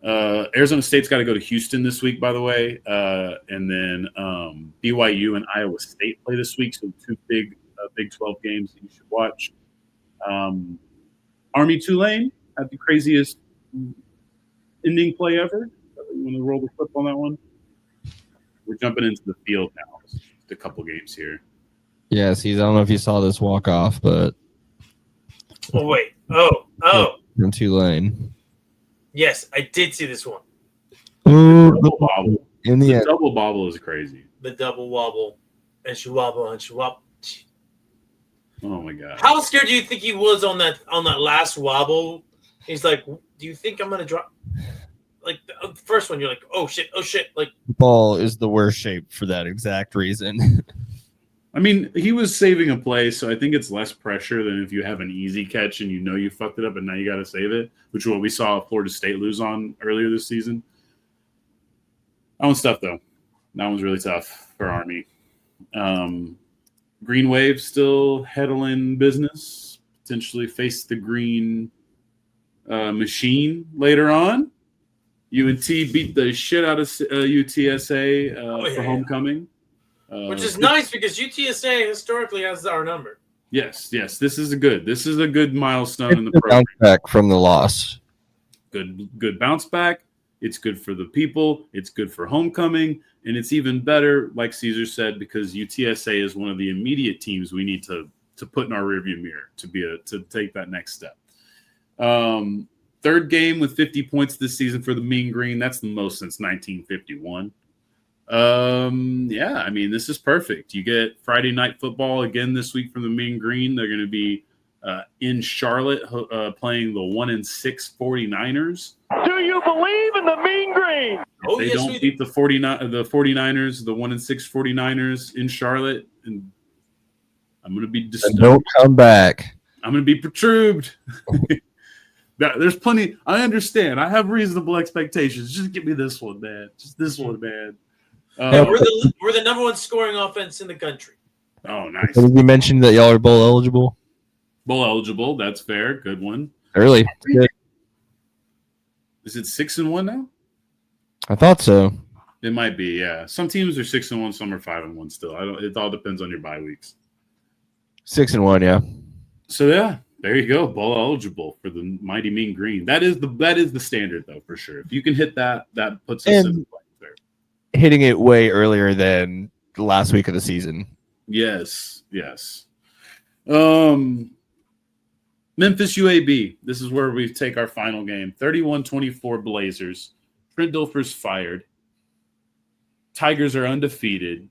Arizona State's got to go to Houston this week, by the way. And then BYU and Iowa State play this week, so two big Big 12 games that you should watch. Army-Tulane had the craziest ending play ever. You want to roll the clip on that one? We're jumping into the field now. Just a couple games here. Yes, I don't know if you saw this walk off, but oh wait, oh, from Tulane. Yes, I did see this one. Ooh, double bobble. In the end. Double bobble is crazy. The double wobble, and she wobble and she wobble. Oh my god! How scared do you think he was on that last wobble? He's like, "Do you think I'm gonna drop?" Like the first one, you're like, "Oh shit! Oh shit!" Like ball is the worst shape for that exact reason. I mean, he was saving a play, so I think it's less pressure than if you have an easy catch and you know you fucked it up and now you got to save it, which is what we saw Florida State lose on earlier this season. That one's tough, though. That one's really tough for Army. Green Wave still heddling business, potentially face the Green Machine later on. UNT beat the shit out of UTSA for homecoming. Which is nice because UTSA historically has our number. Yes. This is a good milestone in the program. Bounce back from the loss. Good bounce back. It's good for the people. It's good for homecoming, and it's even better, like Caesar said, because UTSA is one of the immediate teams we need to put in our rearview mirror to take that next step. Third game with 50 points this season for the Mean Green. That's the most since 1951. Yeah, I mean, this is perfect. You get Friday night football again this week from the Mean Green. They're going to be in Charlotte playing the 1-6 49ers. Do you believe in the Mean Green? If they don't beat the 49ers, the 1-6 49ers in Charlotte, and I'm going to be disturbed. Don't come back. I'm going to be perturbed. There's plenty. I understand. I have reasonable expectations. Just give me this one, man. Just this one, man. We're the number one scoring offense in the country. Oh, nice. Did you mention that y'all are bowl eligible? Bowl eligible. That's fair. Good one. Early. Good. Is it 6-1 now? I thought so. It might be. Yeah. Some teams are 6-1. Some are 5-1 still. It all depends on your bye weeks. 6-1. Yeah. So yeah. There you go, bowl eligible for the Mighty Mean Green. That is the standard, though, for sure. If you can hit that, that puts us in the play there. Hitting it way earlier than the last week of the season. Yes. Memphis UAB. This is where we take our final game. 31-24 Blazers. Trent Dilfer's fired. Tigers are undefeated.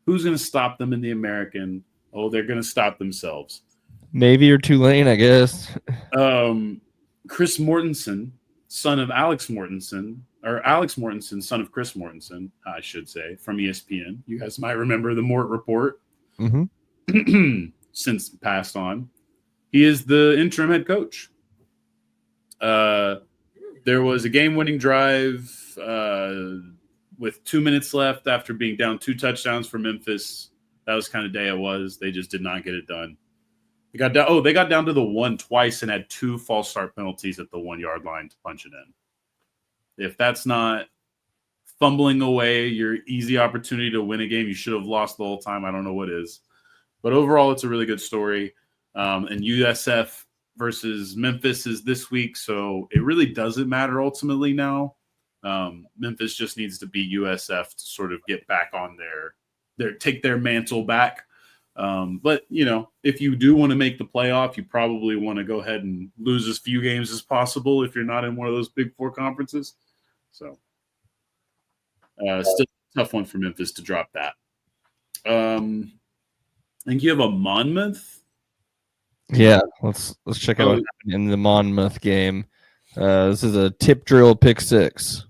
Who's going to stop them in the American? Oh, they're going to stop themselves. Navy or Tulane, I guess. Chris Mortensen, son of Alex Mortensen, or Alex Mortensen, son of Chris Mortensen, I should say, from ESPN. You guys might remember the Mort Report. Mm-hmm. Since passed on. He is the interim head coach. There was a game-winning drive with 2 minutes left after being down 2 touchdowns for Memphis. That was kind of day it was. They just did not get it done. They got down to the 1 twice and had 2 false start penalties at the 1-yard line to punch it in. If that's not fumbling away your easy opportunity to win a game, you should have lost the whole time. I don't know what is. But overall, it's a really good story. And USF versus Memphis is this week, so it really doesn't matter ultimately now. Memphis just needs to be USF to sort of get back on take their mantle back. But, if you do want to make the playoff, you probably want to go ahead and lose as few games as possible if you're not in one of those Big Four conferences. So, still a tough one for Memphis to drop that. I think you have a Monmouth. Yeah, let's check out what happened in the Monmouth game. This is a tip drill pick 6.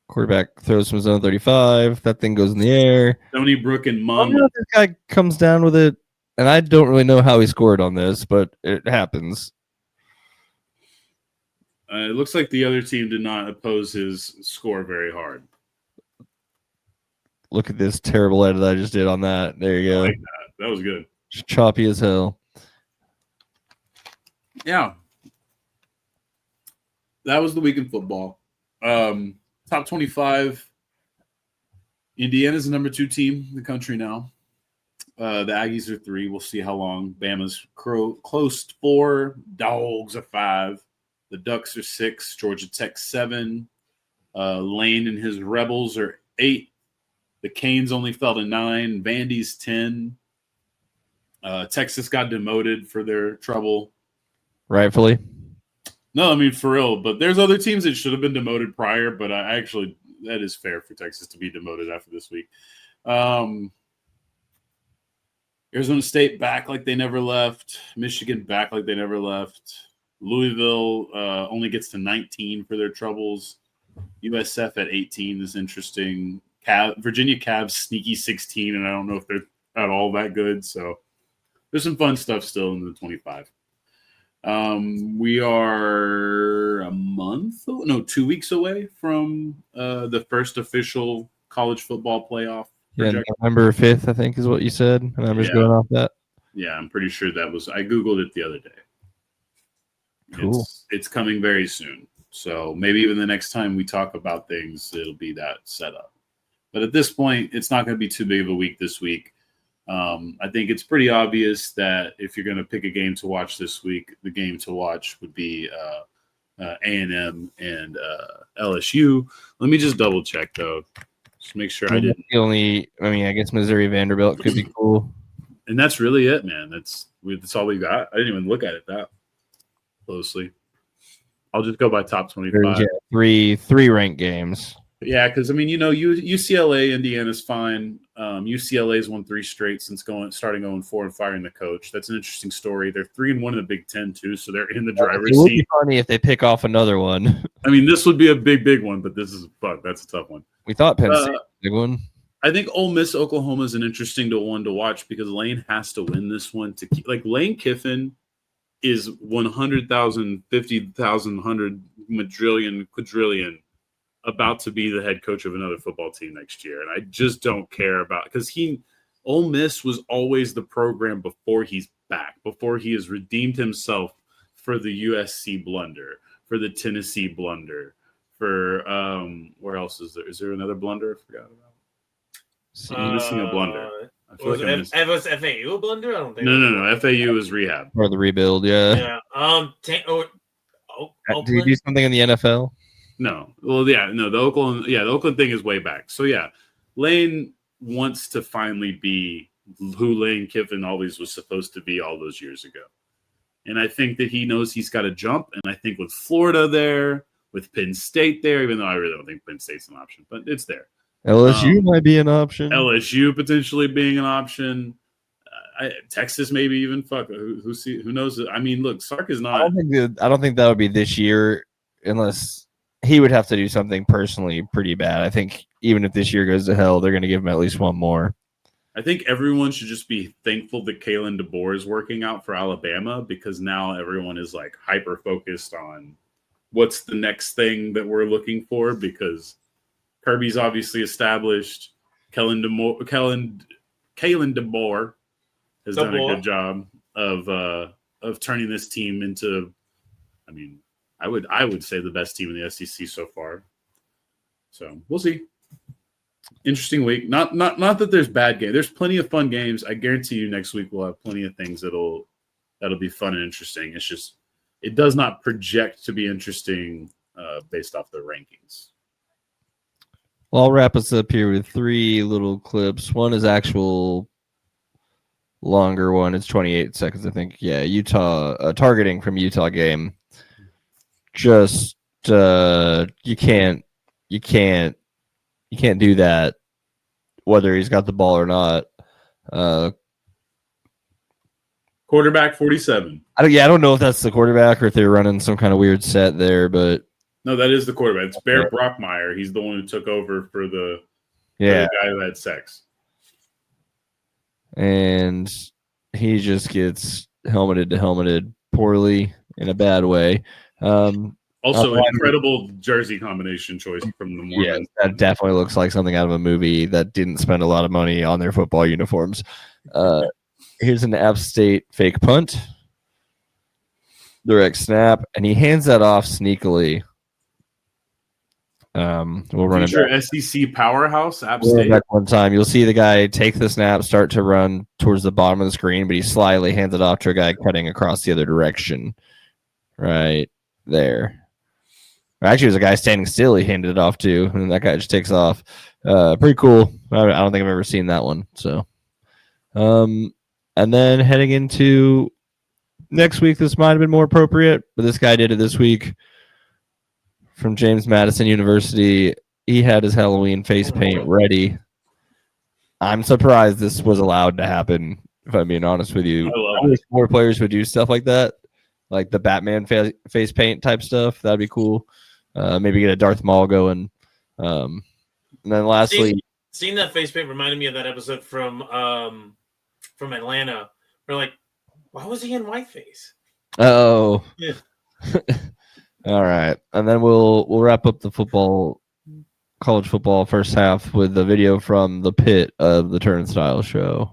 Quarterback throws from zone 35. That thing goes in the air. Stony Brook and Monmouth. This guy comes down with it, and I don't really know how he scored on this, but it happens. It looks like the other team did not oppose his score very hard. Look at this terrible edit I just did on that. There you go. I like that. That was good. Choppy as hell. Yeah. That was the week in football. Top 25. Indiana's the number 2 team in the country now. The Aggies are 3. We'll see how long. Bama's close to 4. Dogs are 5. The Ducks are 6. Georgia Tech 7. Lane and his Rebels are 8. The Canes only fell to 9. Vandy's 10. Texas got demoted for their trouble. Rightfully. No, I mean, for real. But there's other teams that should have been demoted prior, but that is fair for Texas to be demoted after this week. Arizona State back like they never left. Michigan back like they never left. Louisville only gets to 19 for their troubles. USF at 18 is interesting. Virginia Cavs sneaky 16, and I don't know if they're at all that good. So there's some fun stuff still in the 25. We are 2 weeks away from the first official college football playoff. Yeah, November 5th, I think is what you said. And I'm just going off that. Yeah, I'm pretty sure that was. I Googled it the other day. Cool. It's coming very soon. So maybe even the next time we talk about things, it'll be that setup. But at this point, it's not going to be too big of a week this week. I think it's pretty obvious that if you're going to pick a game to watch this week, the game to watch would be A&M and LSU. Let me just double check though, just make sure I didn't. I guess Missouri Vanderbilt could be cool. And that's really it, man. That's all we got. I didn't even look at it that closely. I'll just go by top 25. Yeah, three ranked games. Yeah, because I mean, UCLA, Indiana's fine. UCLA's won 3 straight since starting 0-4 and firing the coach. That's an interesting story. They're 3-1 in the Big Ten too, so they're in the driver's seat. It would be seat. funny if they pick off another one. I mean, this would be a big one, but that's a tough one. We thought Penn State was a big one. I think Ole Miss Oklahoma is an interesting one to watch because Lane has to win this one to keep. Like Lane Kiffin is 100,000, 50,000, 100 madrillion, quadrillion about to be the head coach of another football team next year. And I just don't care about because Ole Miss was always the program before he's back, before he has redeemed himself for the USC blunder, for the Tennessee blunder, for where else is there? Is there another blunder I forgot about? I'm missing a blunder. I feel was FAU a blunder? I don't think. No. FAU is rehab or the rebuild. Yeah. Did he do something in the NFL? No. Well, yeah, no. The Oakland thing is way back. So yeah, Lane wants to finally be who Lane Kiffin always was supposed to be all those years ago, and I think that he knows he's got to jump. And I think with Florida there, with Penn State there, even though I really don't think Penn State's an option, but it's there. LSU might be an option. LSU potentially being an option. Texas maybe even. Who knows? I mean, look, Sark is not. I don't think that would be this year unless he would have to do something personally pretty bad. I think even if this year goes to hell, they're going to give him at least one more. I think everyone should just be thankful that Kalen DeBoer is working out for Alabama because now everyone is like hyper focused on what's the next thing that we're looking for because Kirby's obviously established. Kalen DeBoer has done a good job of turning this team into. I mean, I would say the best team in the SEC so far. So we'll see. Interesting week. Not that there's bad games. There's plenty of fun games. I guarantee you next week we'll have plenty of things that'll be fun and interesting. It's just it does not project to be interesting based off the rankings. Well, I'll wrap us up here with 3 little clips. One is actual longer one. It's 28 seconds, I think. Yeah, Utah targeting from Utah game. Just you can't do that whether he's got the ball or not. Quarterback 47. I don't know if that's the quarterback or if they're running some kind of weird set there, but no, that is the quarterback. It's Bear Brockmeyer. He's the one who took over for the guy who had sex. And he just gets helmeted poorly in a bad way. Also, incredible jersey combination choice from the Mormons. Yeah, that definitely looks like something out of a movie that didn't spend a lot of money on their football uniforms. Here's an App State fake punt. Direct snap, and he hands that off sneakily. We'll run it back. SEC powerhouse, App State. Back one time, you'll see the guy take the snap, start to run towards the bottom of the screen, but he slyly hands it off to a guy cutting across the other direction. Right there. Actually, there's a guy standing still. He handed it off to, and that guy just takes off. Pretty cool. I don't think I've ever seen that one. So, and then heading into next week, this might have been more appropriate, but this guy did it this week. From James Madison University, he had his Halloween face paint ready. I'm surprised this was allowed to happen, if I'm being honest with you. I wish more players would do stuff like that, like the Batman face paint type stuff. That'd be cool. Maybe get a Darth Maul going. And then lastly... Seeing that face paint reminded me of that episode from Atlanta. We're like, why was he in whiteface? Oh. Yeah. All right, and then we'll wrap up the college football first half with the video from the pit of the Turnstile Show.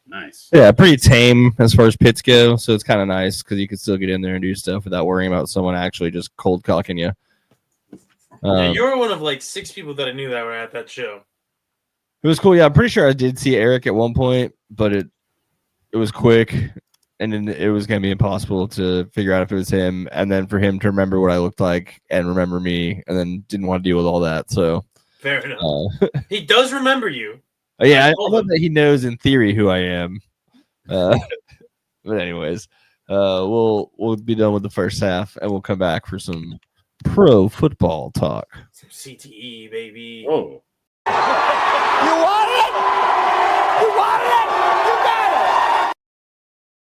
Nice. Yeah, pretty tame as far as pits go, so it's kind of nice because you can still get in there and do stuff without worrying about someone actually just cold cocking you. Yeah, you were one of like 6 people that I knew that were at that show. It was cool. Yeah, I'm pretty sure I did see Eric at one point, but it was quick, and then it was going to be impossible to figure out if it was him, and then for him to remember what I looked like and remember me, and then didn't want to deal with all that. So fair enough. He does remember you. Yeah, I know that he knows in theory who I am. But anyways, we'll be done with the first half, and we'll come back for some pro football talk. Some CTE, baby. Oh. You want